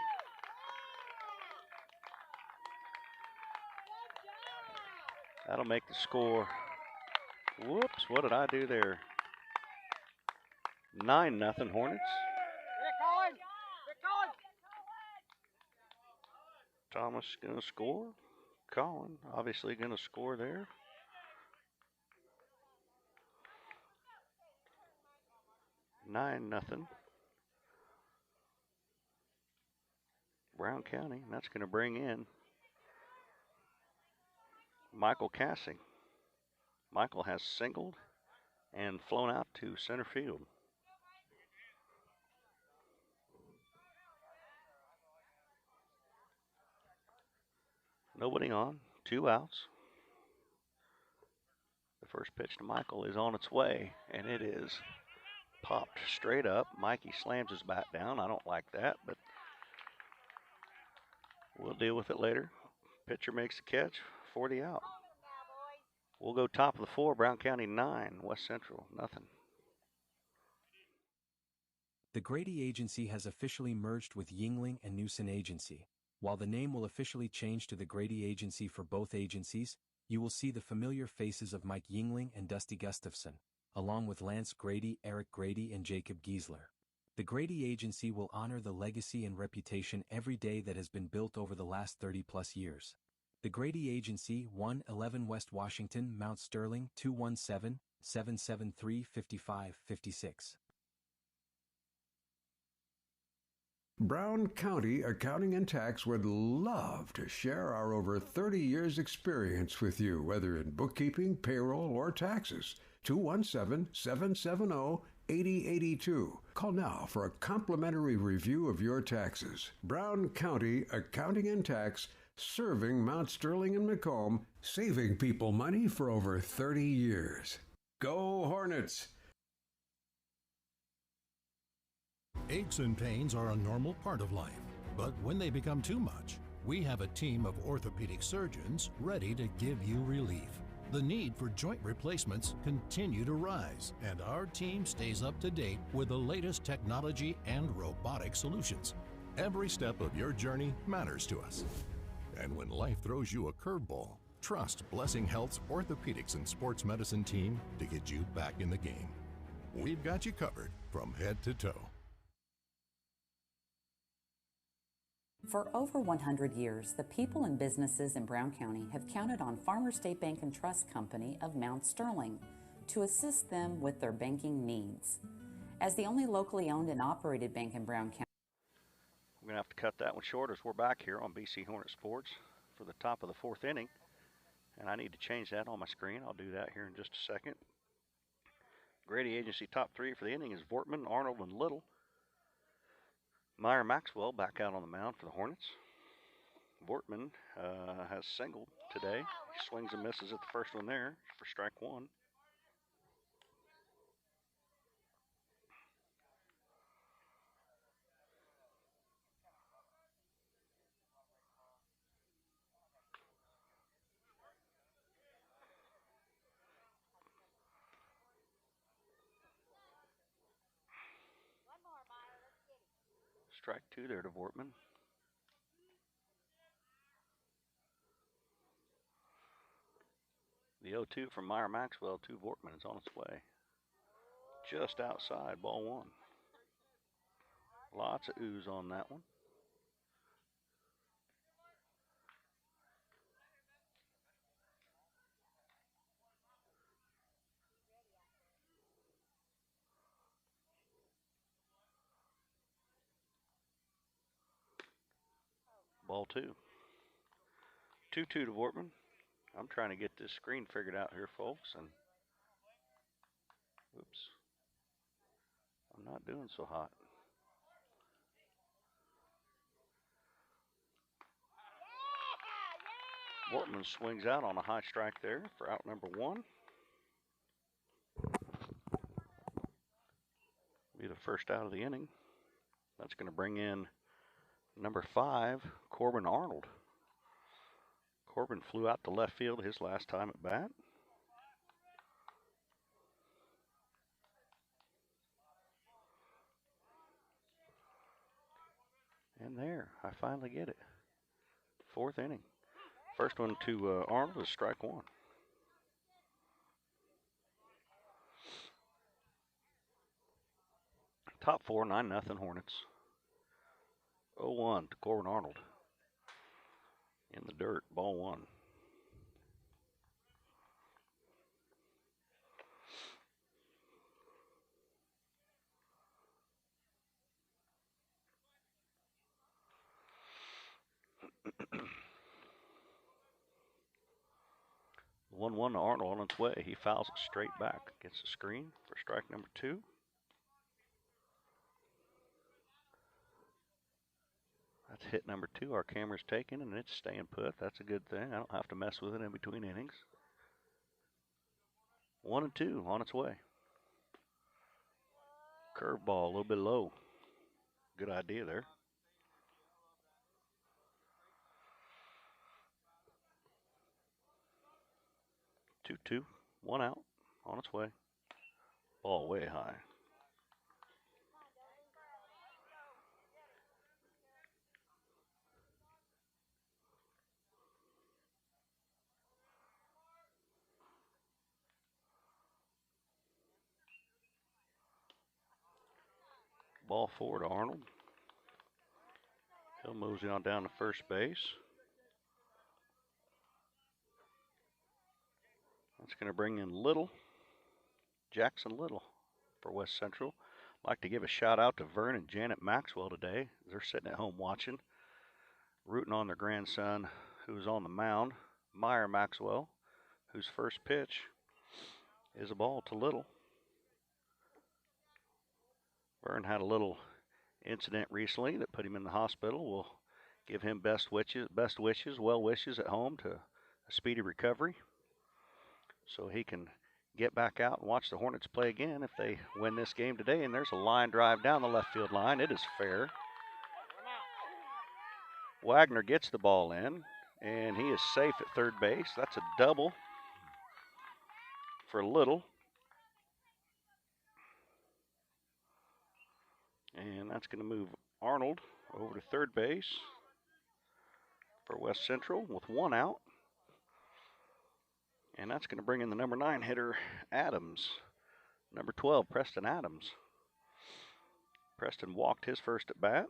That'll make the score. Whoops, what did I do there? 9-0 Hornets. Thomas going to score. Colin obviously going to score there. Nine nothing. Brown County. And that's going to bring in Michael Cassing. Michael has singled and flown out to center field. Nobody on, 2 outs. The first pitch to Michael is on its way, and it is popped straight up. Mikey slams his bat down. I don't like that, but we'll deal with it later. Pitcher makes the catch for the out. We'll go top of the 4, Brown County 9, West Central nothing. The Grady Agency has officially merged with Yingling and Newson Agency. While the name will officially change to the Grady Agency for both agencies, you will see the familiar faces of Mike Yingling and Dusty Gustafson, along with Lance Grady, Eric Grady, and Jacob Giesler. The Grady Agency will honor the legacy and reputation every day that has been built over the last 30-plus years. The Grady Agency, 111 West Washington, Mount Sterling, 217-773-5556. Brown County Accounting and Tax would love to share our over 30 years experience with you, whether in bookkeeping, payroll, or taxes. 217-770-8082. Call now for a complimentary review of your taxes. Brown County Accounting and Tax, serving Mount Sterling and Macomb, saving people money for over 30 years. Go Hornets! Aches and pains are a normal part of life, but when they become too much, we have a team of orthopedic surgeons ready to give you relief. The need for joint replacements continue to rise, and our team stays up to date with the latest technology and robotic solutions. Every step of your journey matters to us. And when life throws you a curveball, trust Blessing Health's orthopedics and sports medicine team to get you back in the game. We've got you covered from head to toe. For over 100 years, the people and businesses in Brown County have counted on Farmers State Bank and Trust Company of Mount Sterling to assist them with their banking needs. As the only locally owned and operated bank in Brown County, We're going to have to cut that one short as we're back here on BC Hornet Sports for the top of the 4th inning. And I need to change that on my screen. I'll do that here in just a second. Grady Agency top 3 for the inning is Vortman, Arnold, and Little. Meyer Maxwell back out on the mound for the Hornets. Vortman has singled today. He swings and misses at the first one there for strike 1. Strike 2 there to Vortman. The 0-2 from Meyer Maxwell to Vortman is on its way. Just outside, ball 1. Lots of ooze on that one. Ball 2. 2-2 to Vortman. I'm trying to get this screen figured out here, folks, and oops, I'm not doing so hot. Vortman swings out on a high strike there for out number 1. Be the first out of the inning. That's going to bring in number 5, Corbin Arnold. Corbin flew out to left field his last time at bat. And there, I finally get it. 4th inning. First one to Arnold is strike 1. Top 4, 9-0 Hornets. 0-1 to Corbin Arnold. In the dirt, ball one. The 1-1 to Arnold on its way. He fouls it straight back. Gets the screen for strike number 2. That's hit number 2. Our camera's taken, and it's staying put. That's a good thing. I don't have to mess with it in between innings. 1-2 on its way. Curveball, a little bit low. Good idea there. Two, 1 out, on its way. Ball way high. Ball forward to Arnold. He'll mosey on down to first base. That's going to bring in Little, Jackson Little for West Central. I'd like to give a shout out to Vern and Janet Maxwell today. They're sitting at home watching, rooting on their grandson who's on the mound, Meyer Maxwell, whose first pitch is a ball to Little. Vern had a little incident recently that put him in the hospital. We'll give him best wishes, well wishes at home to a speedy recovery, so he can get back out and watch the Hornets play again if they win this game today. And there's a line drive down the left field line. It is fair. Wagner gets the ball in, and he is safe at third base. That's a double for Little. And that's going to move Arnold over to third base for West Central with 1 out. And that's going to bring in the number 9 hitter, Adams. Number 12, Preston Adams. Preston walked his first at bat.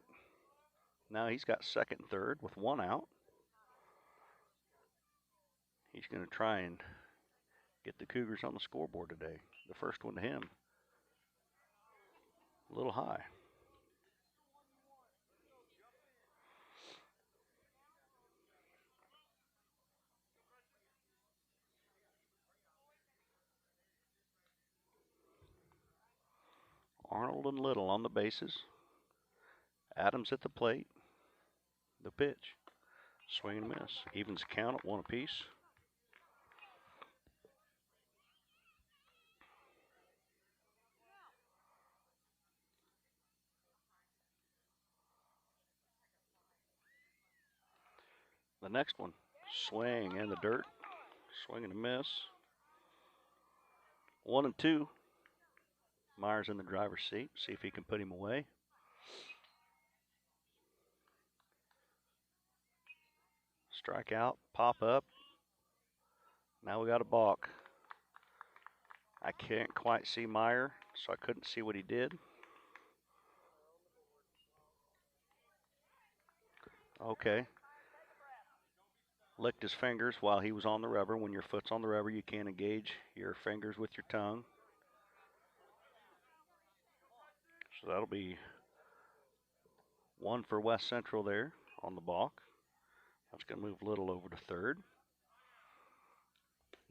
Now he's got second and third with 1 out. He's going to try and get the Cougars on the scoreboard today. The first one to him, a little high. Arnold and Little on the bases. Adams at the plate. The pitch. Swing and miss. Evens count at 1 apiece. The next one. Swing in the dirt. Swing and a miss. 1-2. Myers in the driver's seat. See if he can put him away. Strike out, pop up. Now we got a balk. I can't quite see Meyer, so I couldn't see what he did. Okay. Licked his fingers while he was on the rubber. When your foot's on the rubber, you can't engage your fingers with your tongue. So that'll be 1 for West Central there on the balk. That's going to move Little over to third.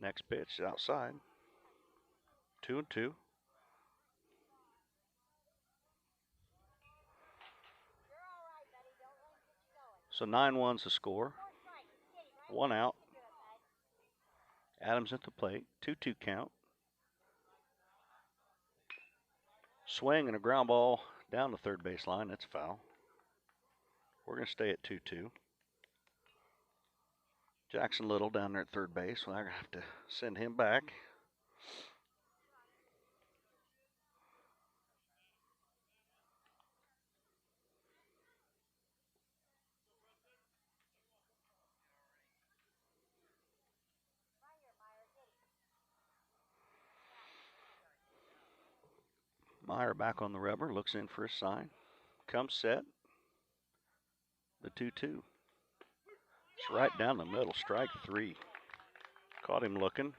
Next pitch is outside. 2-2. So 9-1's the score. 1 out. Adams at the plate. 2-2 count. Swing and a ground ball down the third base line. That's foul. We're going to stay at 2-2. Jackson Little down there at third base. Well, I'm going to have to send him back. Meyer back on the rubber, looks in for a sign. Comes set. The 2-2. It's right down the middle, strike 3. Caught him looking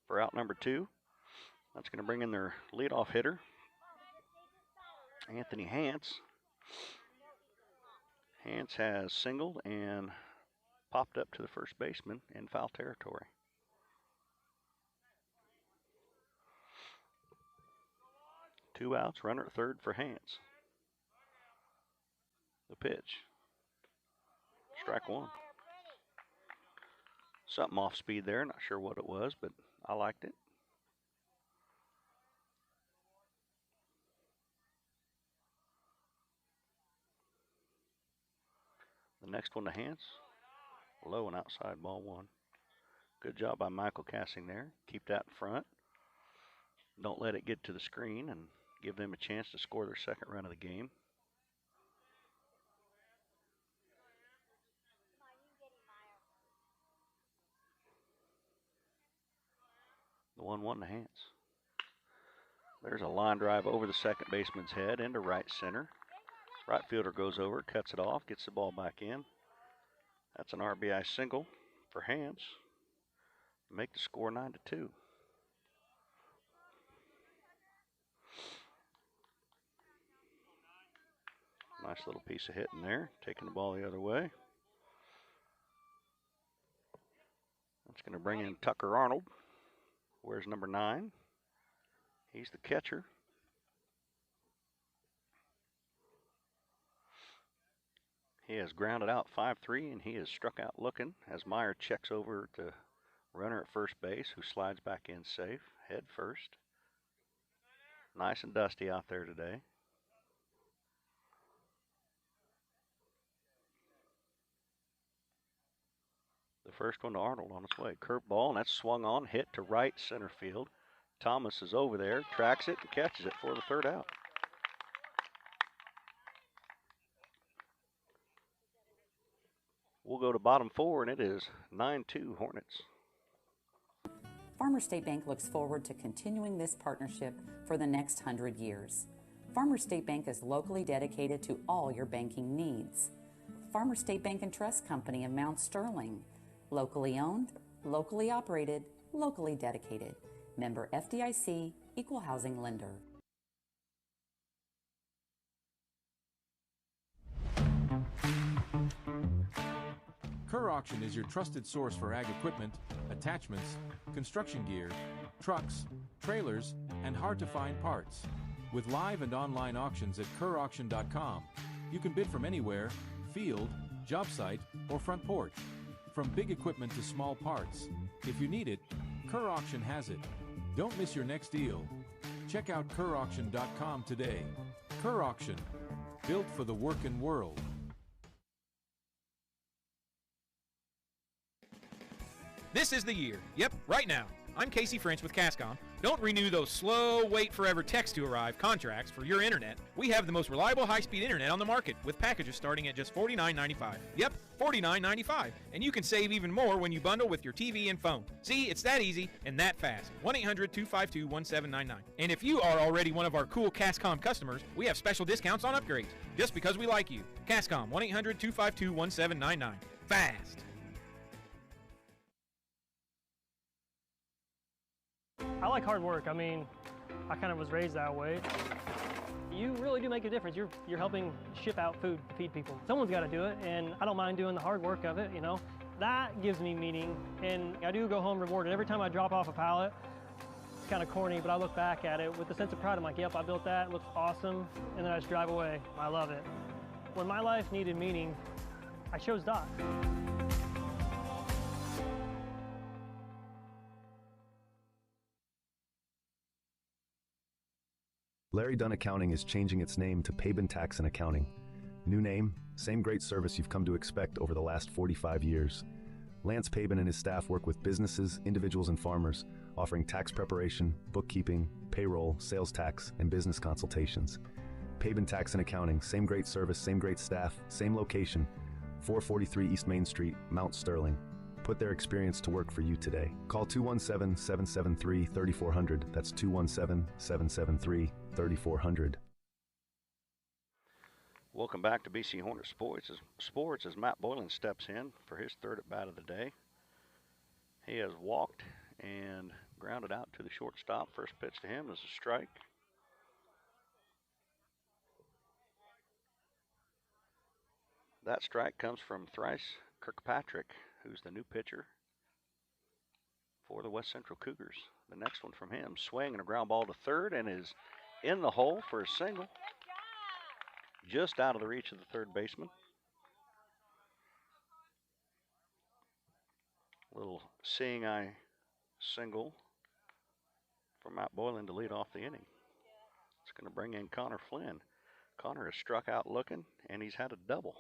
for out number 2. That's going to bring in their leadoff hitter, Anthony Hance. Hance has singled and popped up to the first baseman in foul territory. Two outs, runner at third for Hance. The pitch. Strike 1. Something off speed there, not sure what it was, but I liked it. The next one to Hance, low and outside, ball 1. Good job by Michael Cassing there. Keep that in front. Don't let it get to the screen and give them a chance to score their second run of the game. The 1-1 to Hance. There's a line drive over the second baseman's head into right center. Right fielder goes over, cuts it off, gets the ball back in. That's an RBI single for Hance. Make the score 9-2. Nice little piece of hitting there, taking the ball the other way. That's going to bring in Tucker Arnold. Where's number 9? He's the catcher. He has grounded out 5-3, and he is struck out looking as Meyer checks over to runner at first base, who slides back in safe, head first. Nice and dusty out there today. The first one to Arnold on its way. Curved ball, and that's swung on, hit to right center field. Thomas is over there, tracks it, and catches it for the third out. We'll go to bottom 4, and it is 9-2 Hornets. Farmers State Bank looks forward to continuing this partnership for the next 100 years. Farmers State Bank is locally dedicated to all your banking needs. Farmers State Bank and Trust Company of Mount Sterling. Locally owned, locally operated, locally dedicated. Member FDIC, Equal Housing Lender. Kerr Auction is your trusted source for ag equipment, attachments, construction gear, trucks, trailers, and hard-to-find parts. With live and online auctions at kerrauction.com, you can bid from anywhere, field, job site, or front porch. From big equipment to small parts. If you need it, Kerr Auction has it. Don't miss your next deal. Check out kerrauction.com today. Kerr Auction, built for the working world. This is the year. Yep, right now. I'm Casey French with Cascom. Don't renew those slow, wait forever text to arrive contracts for your internet. We have the most reliable high-speed internet on the market with packages starting at just $49.95. Yep, $49.95. And you can save even more when you bundle with your TV and phone. See, it's that easy and that fast. 1-800-252-1799. And if you are already one of our cool Cascom customers, we have special discounts on upgrades just because we like you. Cascom, 1-800-252-1799. Fast. I like hard work. I mean, I kind of was raised that way. You really do make a difference. You're helping ship out food to feed people. Someone's got to do it, and I don't mind doing the hard work of it, you know. That gives me meaning, and I do go home rewarded. Every time I drop off a pallet, it's kind of corny, but I look back at it with a sense of pride. I'm like, yep, I built that, it looks awesome, and then I just drive away. I love it. When my life needed meaning, I chose Doc. Larry Dunn Accounting is changing its name to Pabin Tax and Accounting. New name, same great service you've come to expect over the last 45 years. Lance Pabin and his staff work with businesses, individuals, and farmers, offering tax preparation, bookkeeping, payroll, sales tax, and business consultations. Pabin Tax and Accounting, same great service, same great staff, same location, 443 East Main Street, Mount Sterling. Put their experience to work for you today. Call 217-773-3400. That's 217-773-3400. Welcome back to BC Hornet Sports as Matt Boylan steps in for his third at bat of the day. He has walked and grounded out to the shortstop. First pitch to him is a strike. That strike comes from Thrice Kirkpatrick, who's the new pitcher for the West Central Cougars. The next one from him, swing and a ground ball to third, and is in the hole for a single. Just out of the reach of the third baseman. Little seeing eye single for Matt Boylan to lead off the inning. It's going to bring in Connor Flynn. Connor has struck out looking, and he's had a double.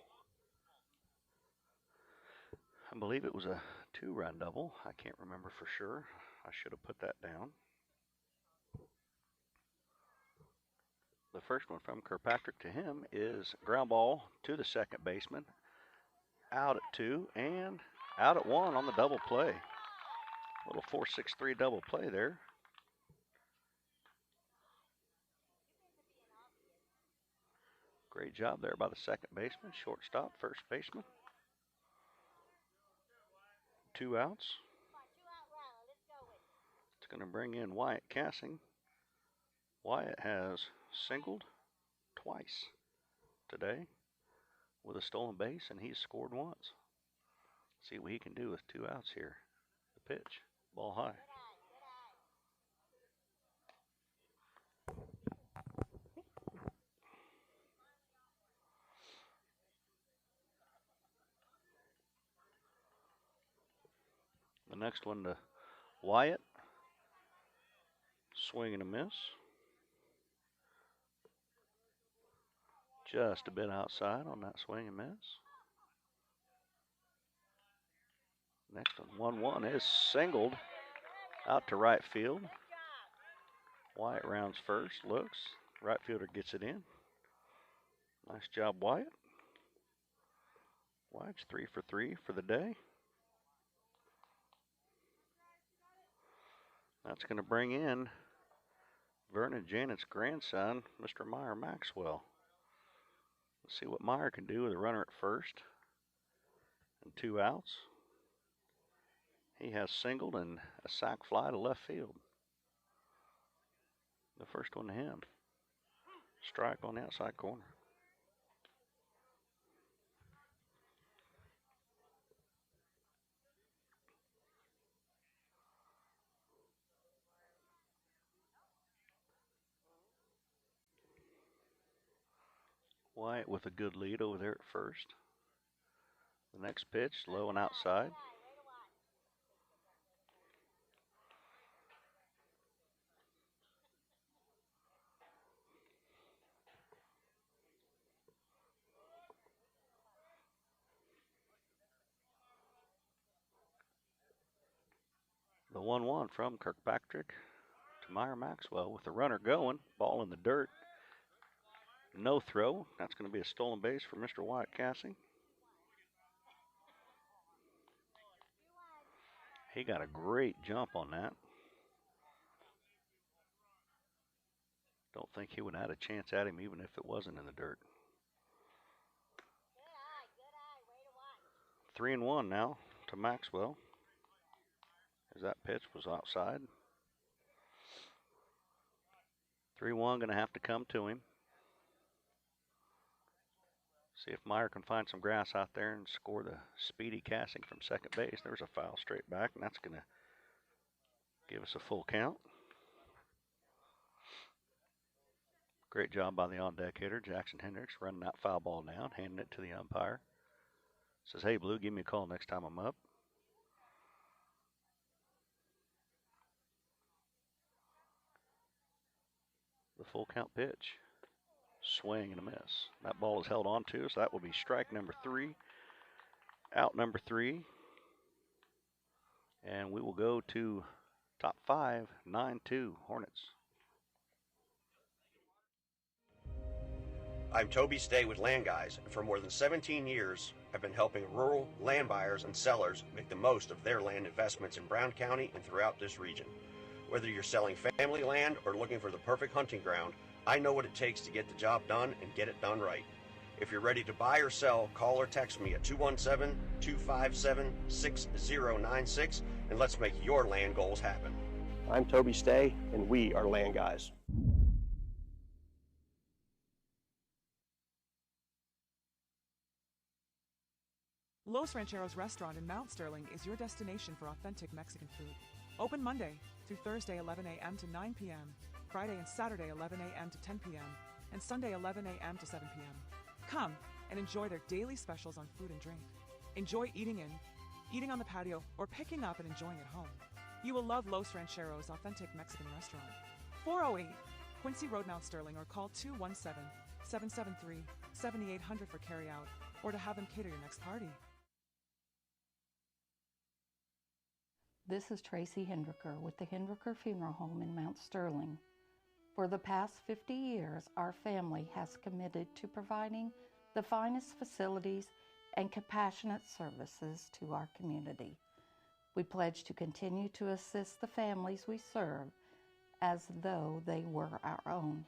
I believe it was a 2-run double. I can't remember for sure. I should have put that down. The first one from Kirkpatrick to him is ground ball to the second baseman. Out at 2 and out at 1 on the double play. Little 4-6-3 double play there. Great job there by the second baseman, shortstop, first baseman. 2 outs. It's going to bring in Wyatt Cassing. Wyatt has singled twice today with a stolen base, and he's scored once. See what he can do with 2 outs here. The pitch, ball high. The next one to Wyatt. Swing and a miss. Just a bit outside on that swing and miss. Next one, 1-1 is singled out to right field. Wyatt rounds first, looks. Right fielder gets it in. Nice job, Wyatt. Wyatt's 3 for 3 for the day. That's going to bring in Vernon Janet's grandson, Mr. Meyer Maxwell. Let's see what Meyer can do with a runner at first and 2 outs. He has singled and a sac fly to left field. The first one to him. Strike on the outside corner. Wyatt with a good lead over there at first. The next pitch, low and outside. The 1-1 from Kirkpatrick to Meyer Maxwell with the runner going, ball in the dirt. No throw. That's going to be a stolen base for Mr. Wyatt Cassing. He got a great jump on that. Don't think he would have had a chance at him even if it wasn't in the dirt. 3-1 now to Maxwell, as that pitch was outside. 3-1 going to have to come to him. See if Meyer can find some grass out there and score the speedy Cassing from second base. There's a foul straight back, and that's going to give us a full count. Great job by the on-deck hitter, Jackson Hendricks, running that foul ball down, handing it to the umpire. Says, hey, Blue, give me a call next time I'm up. The full count pitch. Swing and a miss. That ball is held on to, so that will be strike number 3. Out number 3. And we will go to top 5, 9-2 Hornets. I'm Toby Stay with Land Guys, and for more than 17 years, I've been helping rural land buyers and sellers make the most of their land investments in Brown County and throughout this region. Whether you're selling family land or looking for the perfect hunting ground, I know what it takes to get the job done and get it done right. If you're ready to buy or sell, call or text me at 217-257-6096 and let's make your land goals happen. I'm Toby Stay, and we are Land Guys. Los Rancheros Restaurant in Mount Sterling is your destination for authentic Mexican food. Open Monday through Thursday 11 a.m. to 9 p.m., Friday and Saturday 11 a.m. to 10 p.m., and Sunday 11 a.m. to 7 p.m. Come and enjoy their daily specials on food and drink. Enjoy eating in, eating on the patio, or picking up and enjoying at home. You will love Los Rancheros Authentic Mexican Restaurant. 408 Quincy Road, Mount Sterling, or call 217-773-7800 for carryout or to have them cater your next party. This is Tracy Hendricker with the Hendricker Funeral Home in Mount Sterling. For the past 50 years, our family has committed to providing the finest facilities and compassionate services to our community. We pledge to continue to assist the families we serve as though they were our own.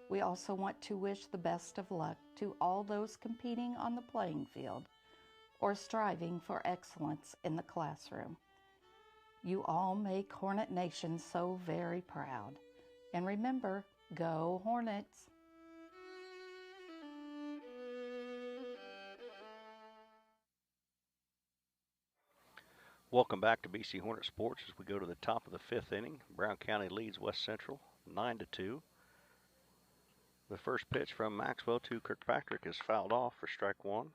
We also want to wish the best of luck to all those competing on the playing field or striving for excellence in the classroom. You all make Hornet Nation so very proud. And remember, go Hornets! Welcome back to BC Hornet Sports as we go to the top of the 5th inning. Brown County leads West Central 9-2. The first pitch from Maxwell to Kirkpatrick is fouled off for strike one.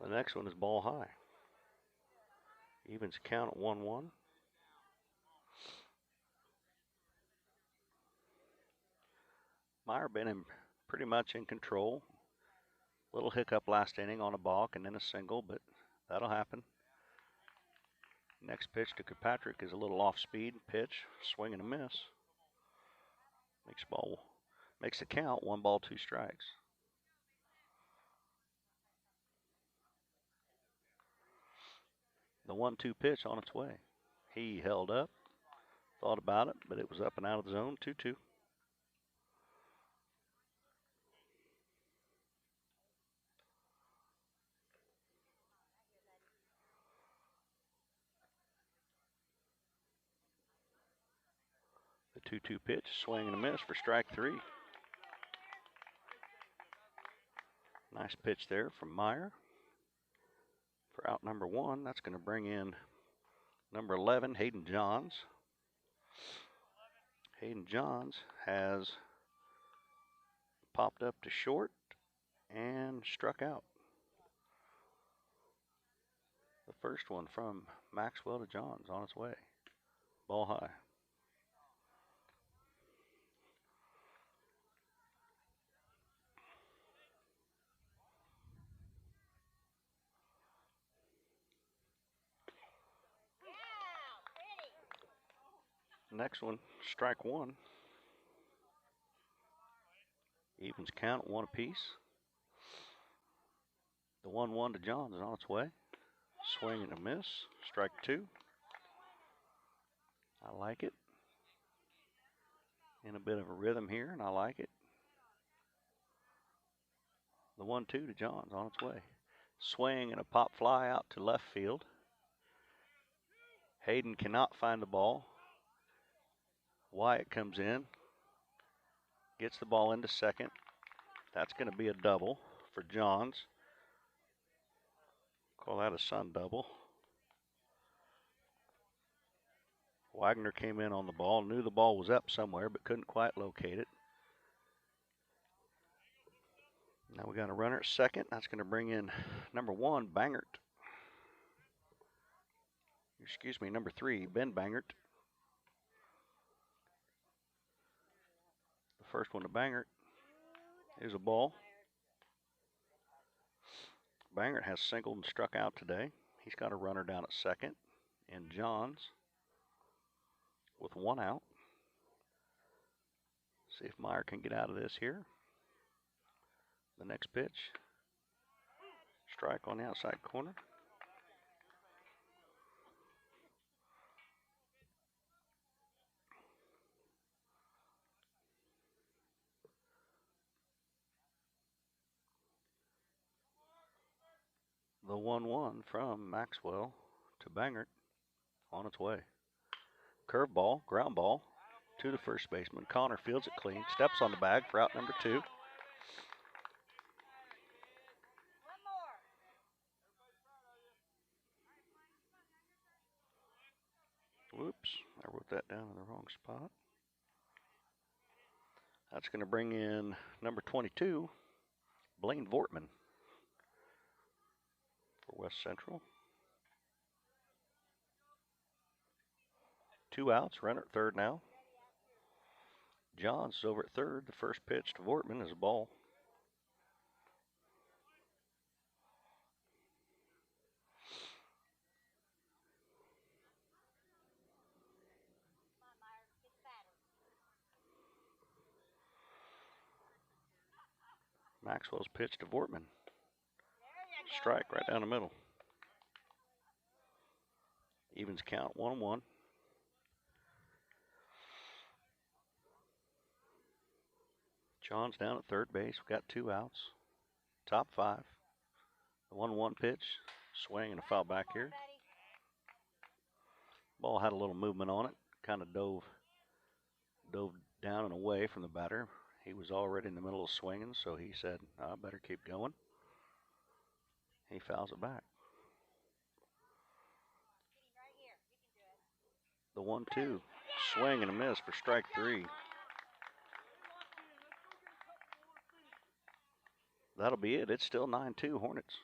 The next one is ball high. Evens count at 1-1. Meyer been pretty much in control. Little hiccup last inning on a balk and then a single, but that'll happen. Next pitch to Kirkpatrick is a little off-speed pitch, swing and a miss. Makes the count 1 ball, 2 strikes. The 1-2 pitch on its way. He held up, thought about it, but it was up and out of the zone, 2-2. The 2-2 pitch, swing and a miss for strike 3. Nice pitch there from Meyer. For out number 1, that's going to bring in number 11, Hayden Johns. Hayden Johns has popped up to short and struck out. The first one from Maxwell to Johns on its way. Ball high. Next one, strike 1. Evens count, 1 apiece. The 1-1 to Johns is on its way. Swing and a miss, strike 2. I like it. In a bit of a rhythm here, and I like it. The 1-2 to Johns on its way. Swing and a pop fly out to left field. Hayden cannot find the ball. Wyatt comes in, gets the ball into second. That's going to be a double for Johns. Call that a sun double. Wagner came in on the ball, knew the ball was up somewhere, but couldn't quite locate it. Now we got a runner at second. That's going to bring in number 1, Bangert. Excuse me, number 3, Ben Bangert. First one to Bangert is a ball. Bangert has singled and struck out today. He's got a runner down at second. And Johns with 1 out. See if Meyer can get out of this here. The next pitch strike on the outside corner. The 1-1 from Maxwell to Bangert on its way. Curveball, ground ball to the first baseman. Connor fields it clean, steps on the bag for out number 2. Whoops, I wrote that down in the wrong spot. That's going to bring in number 22, Blaine Vortman for West Central. 2 outs, runner at third now. Johns is over at third. The first pitch to Vortman is a ball. Maxwell's pitch to Vortman. Strike right down the middle. Evens count 1-1. John's down at third base. We've got 2 outs. Top 5. The 1-1 pitch. Swing and a foul back here. Ball had a little movement on it. Kind of dove down and away from the batter. He was already in the middle of swinging, so he said, I better keep going. He fouls it back. The 1-2. Swing and a miss for strike 3. That'll be it. It's still 9-2 Hornets.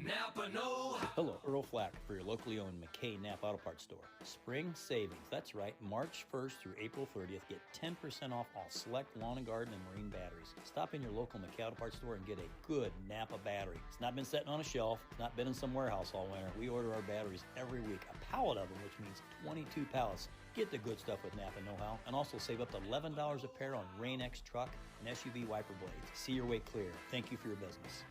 Napa Know. Hello, Earl Flack for your locally owned McKay Napa Auto Parts store. Spring savings. That's right. March 1st through April 30th, get 10% off all select lawn and garden and marine batteries. Stop in your local McKay Auto Parts store and get a good Napa battery. It's not been sitting on a shelf. It's not been in some warehouse all winter. We order our batteries every week. A pallet of them, which means 22 pallets. Get the good stuff with Napa Know-How, and also save up to $11 a pair on Rain-X truck and SUV wiper blades. See your way clear. Thank you for your business.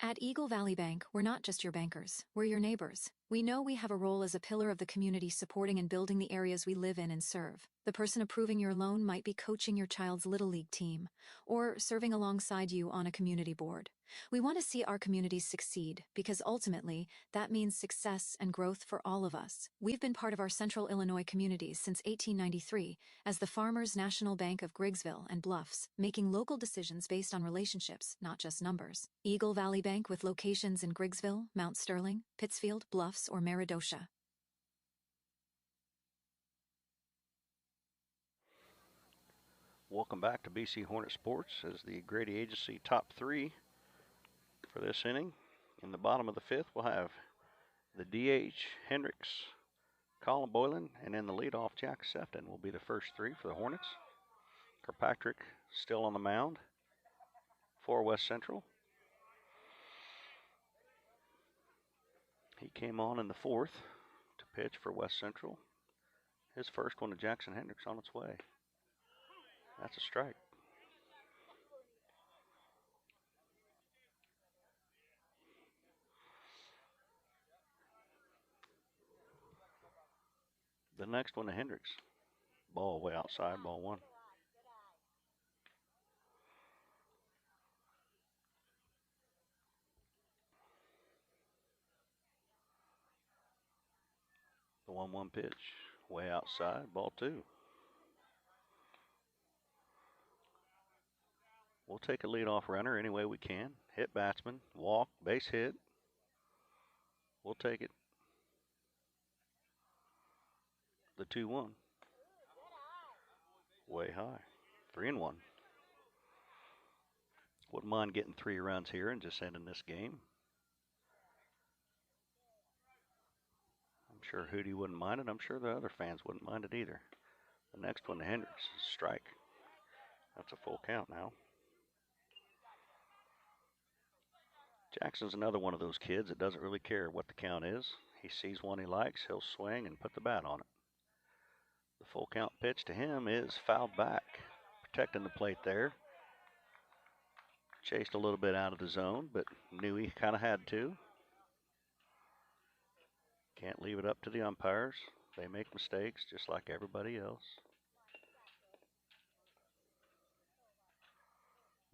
At Eagle Valley Bank, we're not just your bankers, we're your neighbors. We know we have a role as a pillar of the community supporting and building the areas we live in and serve. The person approving your loan might be coaching your child's Little League team, or serving alongside you on a community board. We want to see our communities succeed because ultimately, that means success and growth for all of us. We've been part of our Central Illinois communities since 1893 as the Farmers National Bank of Griggsville and Bluffs, making local decisions based on relationships, not just numbers. Eagle Valley Bank with locations in Griggsville, Mount Sterling, Pittsfield, Bluffs, or Meridosha. Welcome back to BC Hornet Sports as the Grady Agency top 3 for this inning. In the bottom of the 5th, we'll have the DH, Hendricks, Colin Boylan, and in the leadoff, Jack Sefton will be the first 3 for the Hornets. Kirkpatrick still on the mound for West Central. He came on in the 4th to pitch for West Central. His first one to Jackson Hendricks on its way. That's a strike. The next one to Hendricks. Ball way outside, ball 1. The 1-1 pitch, way outside, ball 2. We'll take a leadoff runner any way we can. Hit batsman, walk, base hit. We'll take it. The 2-1. Way high. 3-1. Wouldn't mind getting 3 runs here and just ending this game. I'm sure Hootie wouldn't mind it. I'm sure the other fans wouldn't mind it either. The next one to Hendricks. Strike. That's a full count now. Jackson's another one of those kids that doesn't really care what the count is. He sees one he likes, he'll swing and put the bat on it. The full count pitch to him is fouled back protecting the plate there. Chased a little bit out of the zone, but knew he kind of had to. Can't leave it up to the umpires. They make mistakes just like everybody else.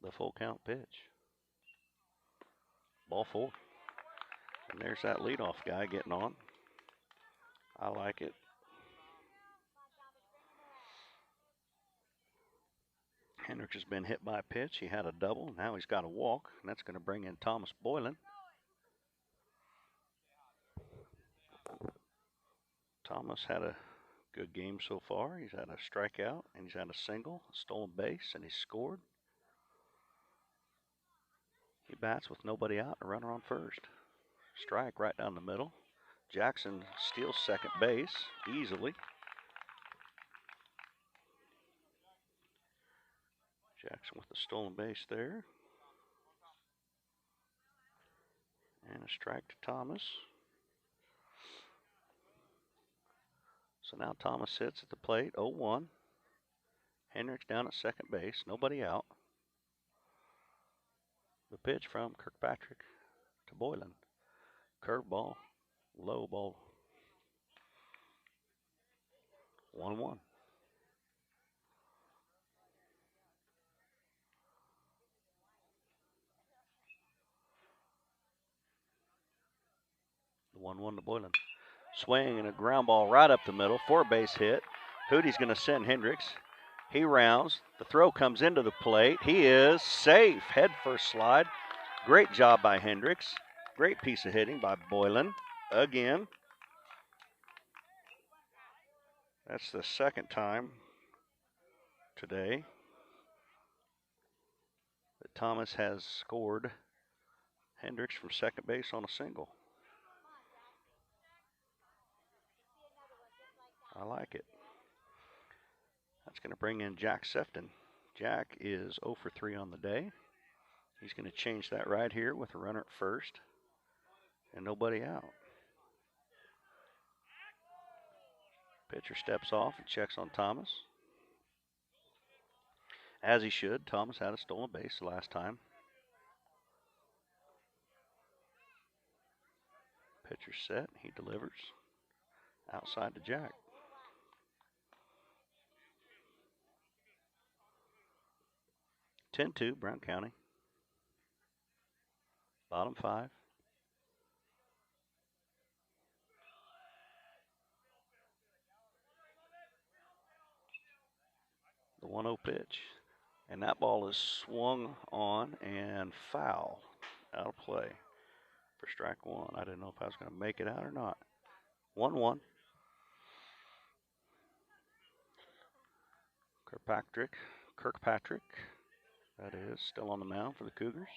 The full count pitch. Ball 4. And there's that leadoff guy getting on. I like it. Hendricks has been hit by a pitch. He had a double. Now he's got a walk, and that's going to bring in Thomas Boylan. Thomas had a good game so far. He's had a strikeout, and he's had a single, a stolen base, and he scored. He bats with nobody out, a runner on first. Strike right down the middle. Jackson steals second base easily. Jackson with the stolen base there. And a strike to Thomas. So now Thomas sits at the plate, 0-1. Hendricks down at second base, nobody out. The pitch from Kirkpatrick to Boylan. Curveball, low ball. 1-1. The 1-1 to Boylan. Swing and a ground ball right up the middle for a base hit. Hootie's going to send Hendricks. He rounds. The throw comes into the plate. He is safe. Head first slide. Great job by Hendricks. Great piece of hitting by Boylan. Again. That's the second time today that Thomas has scored Hendricks from second base on a single. I like it. That's going to bring in Jack Sefton. Jack is 0 for 3 on the day. He's going to change that right here with a runner at first and nobody out. Pitcher steps off and checks on Thomas. As he should. Thomas had a stolen base the last time. Pitcher set. He delivers. Outside to Jack. (10-2) Brown County. Bottom 5. The 1-0 pitch. And that ball is swung on and foul. Out of play for strike 1. I didn't know if I was going to make it out or not. 1-1. Kirkpatrick. That is still on the mound for the Cougars.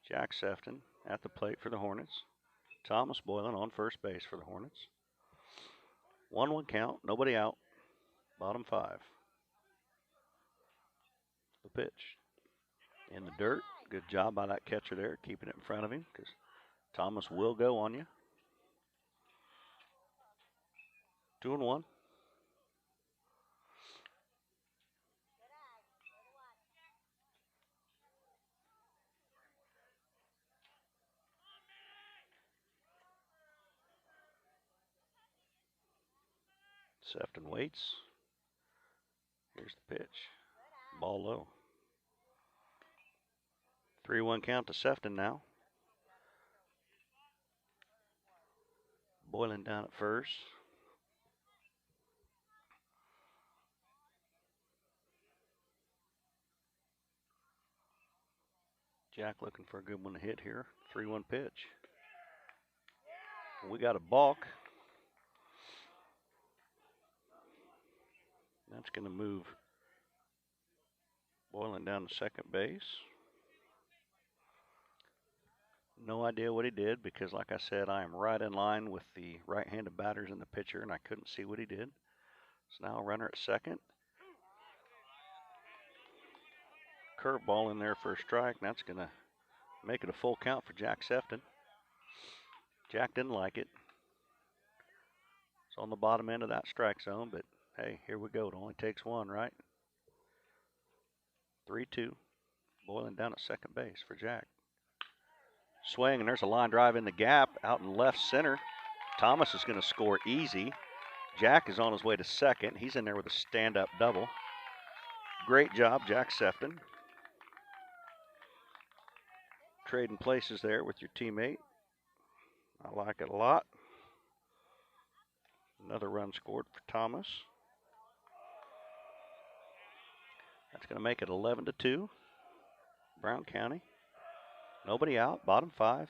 Jack Sefton at the plate for the Hornets. Thomas Boylan on first base for the Hornets. 1-1 count, nobody out. Bottom 5. The pitch. In the dirt. Good job by that catcher there, keeping it in front of him, because Thomas will go on you. 2-1. Sefton waits. Here's the pitch. Ball low. 3-1 count to Sefton now. Boylan down at first. Jack looking for a good one to hit here. 3-1 pitch. We got a balk. That's going to move Boylan down to second base. No idea what he did because, like I said, I am right in line with the right-handed batters and the pitcher, and I couldn't see what he did. So now a runner at second. Curveball in there for a strike, and that's going to make it a full count for Jack Sefton. Jack didn't like it. It's on the bottom end of that strike zone, but hey, here we go. It only takes one, right? 3-2. Boylan down at second base for Jack. Swing, and there's a line drive in the gap out in left center. Thomas is going to score easy. Jack is on his way to second. He's in there with a stand-up double. Great job, Jack Sefton. Trading places there with your teammate. I like it a lot. Another run scored for Thomas. That's going to make it 11-2. Brown County. Nobody out, bottom 5.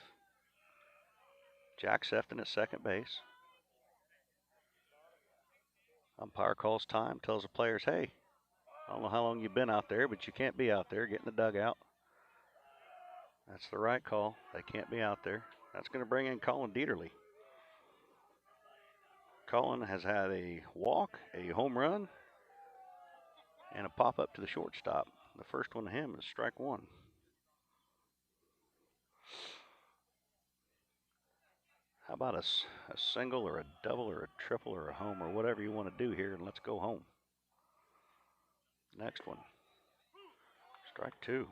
Jack Sefton at second base. Umpire calls time, tells the players, hey, I don't know how long you've been out there, but you can't be out there. Get in the dugout. That's the right call. They can't be out there. That's going to bring in Colin Dieterle. Colin has had a walk, a home run, and a pop up to the shortstop. The first one to him is strike 1. How about a single or a double or a triple or a home or whatever you want to do here, and let's go home. Next one. Strike 2.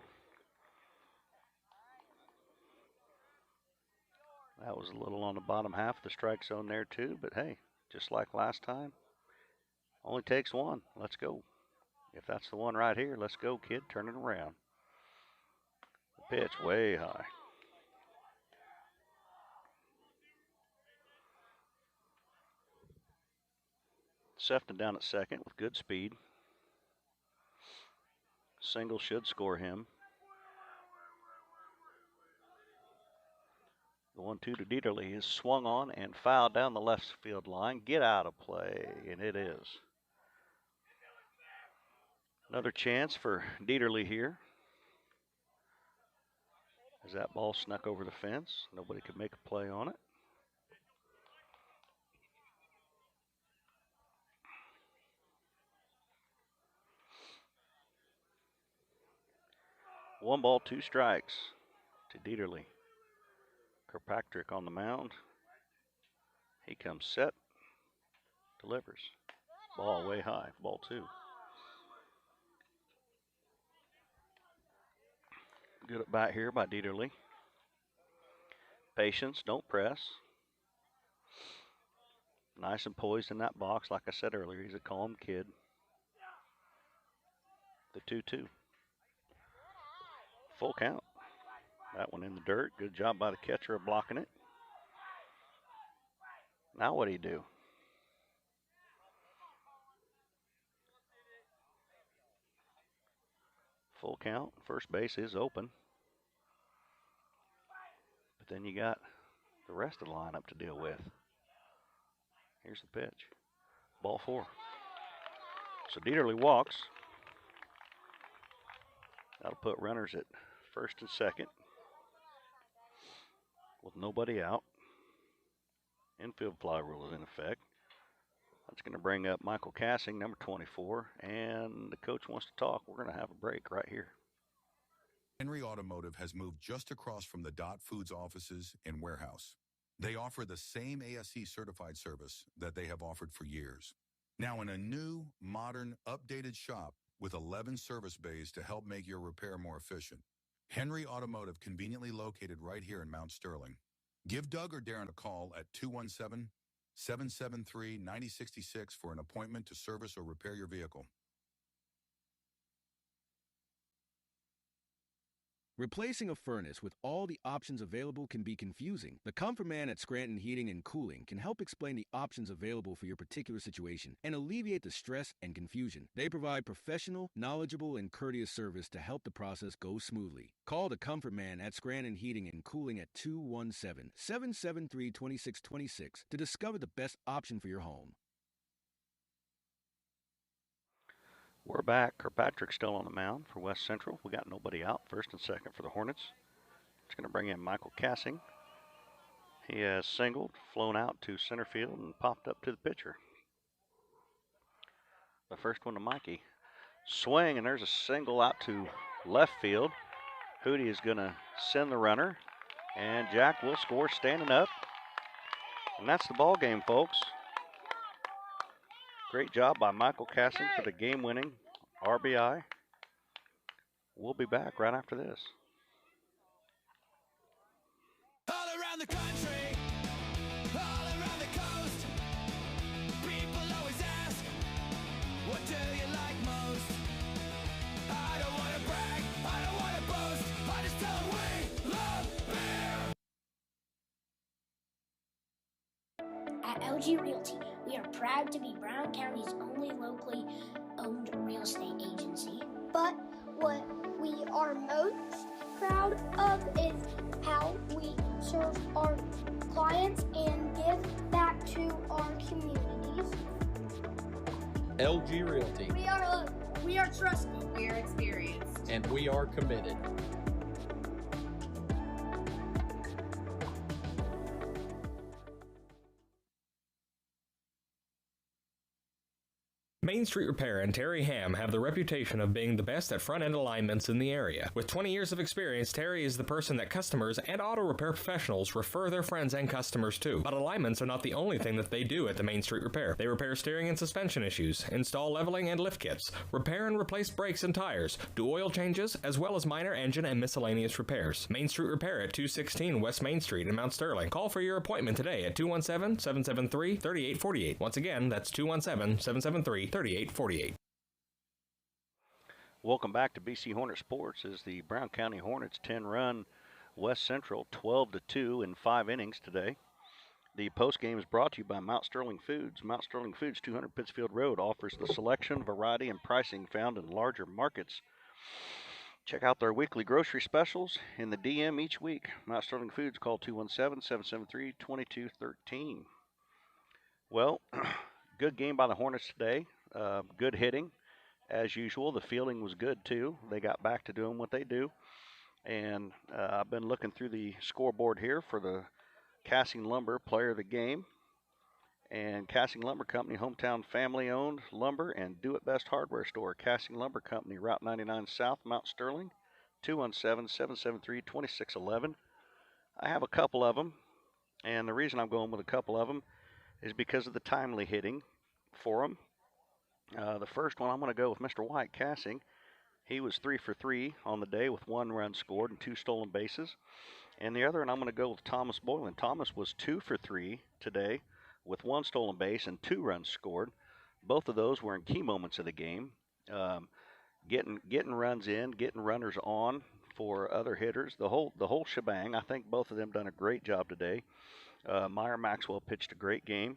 That was a little on the bottom half of the strike zone there too, but hey, just like last time, only takes one. Let's go. If that's the one right here, let's go, kid. Turn it around. The pitch way high. Sefton down at second with good speed. Single should score him. The 1-2 to Dieterle is swung on and fouled down the left field line. Get out of play, and it is. Another chance for Dieterle here. As that ball snuck over the fence, nobody could make a play on it. One ball, 2 strikes to Dieterle. Kirkpatrick on the mound. He comes set, delivers. Ball way high, ball 2. Good at bat here by Dieterle. Patience, don't press. Nice and poised in that box, like I said earlier. He's a calm kid. The 2-2. Full count. That one in the dirt. Good job by the catcher of blocking it. Now what do you do? Full count. First base is open. But then you got the rest of the lineup to deal with. Here's the pitch. Ball 4. So Dieterle walks. That'll put runners at first and second with nobody out. Infield fly rule is in effect. That's going to bring up Michael Cassing, number 24, and the coach wants to talk. We're going to have a break right here. Henry Automotive has moved just across from the Dot Foods offices in Warehouse. They offer the same ASE certified service that they have offered for years. Now in a new, modern, updated shop with 11 service bays to help make your repair more efficient. Henry Automotive, conveniently located right here in Mount Sterling. Give Doug or Darren a call at 217-773-9066 for an appointment to service or repair your vehicle. Replacing a furnace with all the options available can be confusing. The Comfort Man at Scranton Heating and Cooling can help explain the options available for your particular situation and alleviate the stress and confusion. They provide professional, knowledgeable, and courteous service to help the process go smoothly. Call the Comfort Man at Scranton Heating and Cooling at 217-773-2626 to discover the best option for your home. We're back. Kirkpatrick's still on the mound for West Central. We got nobody out. First and second for the Hornets. It's going to bring in Michael Cassing. He has singled, flown out to center field, and popped up to the pitcher. The first one to Mikey. Swing, and there's a single out to left field. Hootie is going to send the runner, and Jack will score standing up. And that's the ball game, folks. Great job by Michael Cassing for the game-winning RBI. We'll be back right after this. All around the country, all around the coast, people always ask, what do you like most? I don't want to brag, I don't want to boast, I just tell them we love beer. At LG Realty, we are proud to be Brown County's only locally owned real estate agency. But what we are most proud of is how we serve our clients and give back to our communities. LG Realty. We are trusted. We are experienced. And we are committed. Main Street Repair and Terry Ham have the reputation of being the best at front-end alignments in the area. With 20 years of experience, Terry is the person that customers and auto repair professionals refer their friends and customers to. But alignments are not the only thing that they do at the Main Street Repair. They repair steering and suspension issues, install leveling and lift kits, repair and replace brakes and tires, do oil changes, as well as minor engine and miscellaneous repairs. Main Street Repair at 216 West Main Street in Mount Sterling. Call for your appointment today at 217-773-3848. Once again, that's 217-773-3848. Welcome back to BC Hornet Sports as the Brown County Hornets 10-run West Central 12-2 in 5 innings today. The postgame is brought to you by Mount Sterling Foods. Mount Sterling Foods, 200 Pittsfield Road, offers the selection, variety, and pricing found in larger markets. Check out their weekly grocery specials in the DM each week. Mount Sterling Foods, call 217-773-2213. Well, good game by the Hornets today. Good hitting, as usual. The fielding was good, too. They got back to doing what they do. And I've been looking through the scoreboard here for the Cassing Lumber Player of the Game. And Cassing Lumber Company, hometown family-owned lumber and do-it-best hardware store. Cassing Lumber Company, Route 99 South, Mount Sterling, 217-773-2611. I have a couple of them, and the reason I'm going with a couple of them is because of the timely hitting for them. The first one, I'm going to go with Mr. White Cassing. He was 3 for 3 on the day with 1 run scored and 2 stolen bases. And the other one, I'm going to go with Thomas Boylan. Thomas was 2 for 3 today with 1 stolen base and 2 runs scored. Both of those were in key moments of the game. Getting runs in, getting runners on for other hitters. The whole shebang. I think both of them done a great job today. Meyer Maxwell pitched a great game.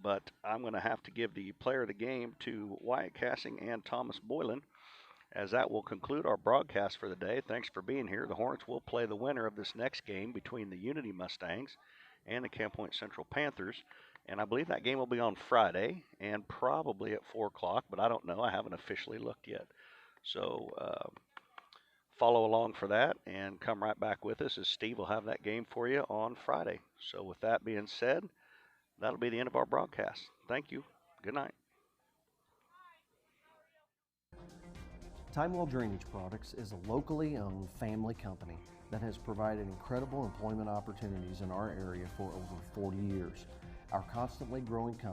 But I'm going to have to give the player of the game to Wyatt Cassing and Thomas Boylan, as that will conclude our broadcast for the day. Thanks for being here. The Hornets will play the winner of this next game between the Unity Mustangs and the Camp Point Central Panthers. And I believe that game will be on Friday and probably at 4 o'clock, but I don't know. I haven't officially looked yet. So follow along for that and come right back with us as Steve will have that game for you on Friday. So with that being said, that'll be the end of our broadcast. Thank you. Good night. Timewell Drainage Products is a locally owned family company that has provided incredible employment opportunities in our area for over 40 years. Our constantly growing company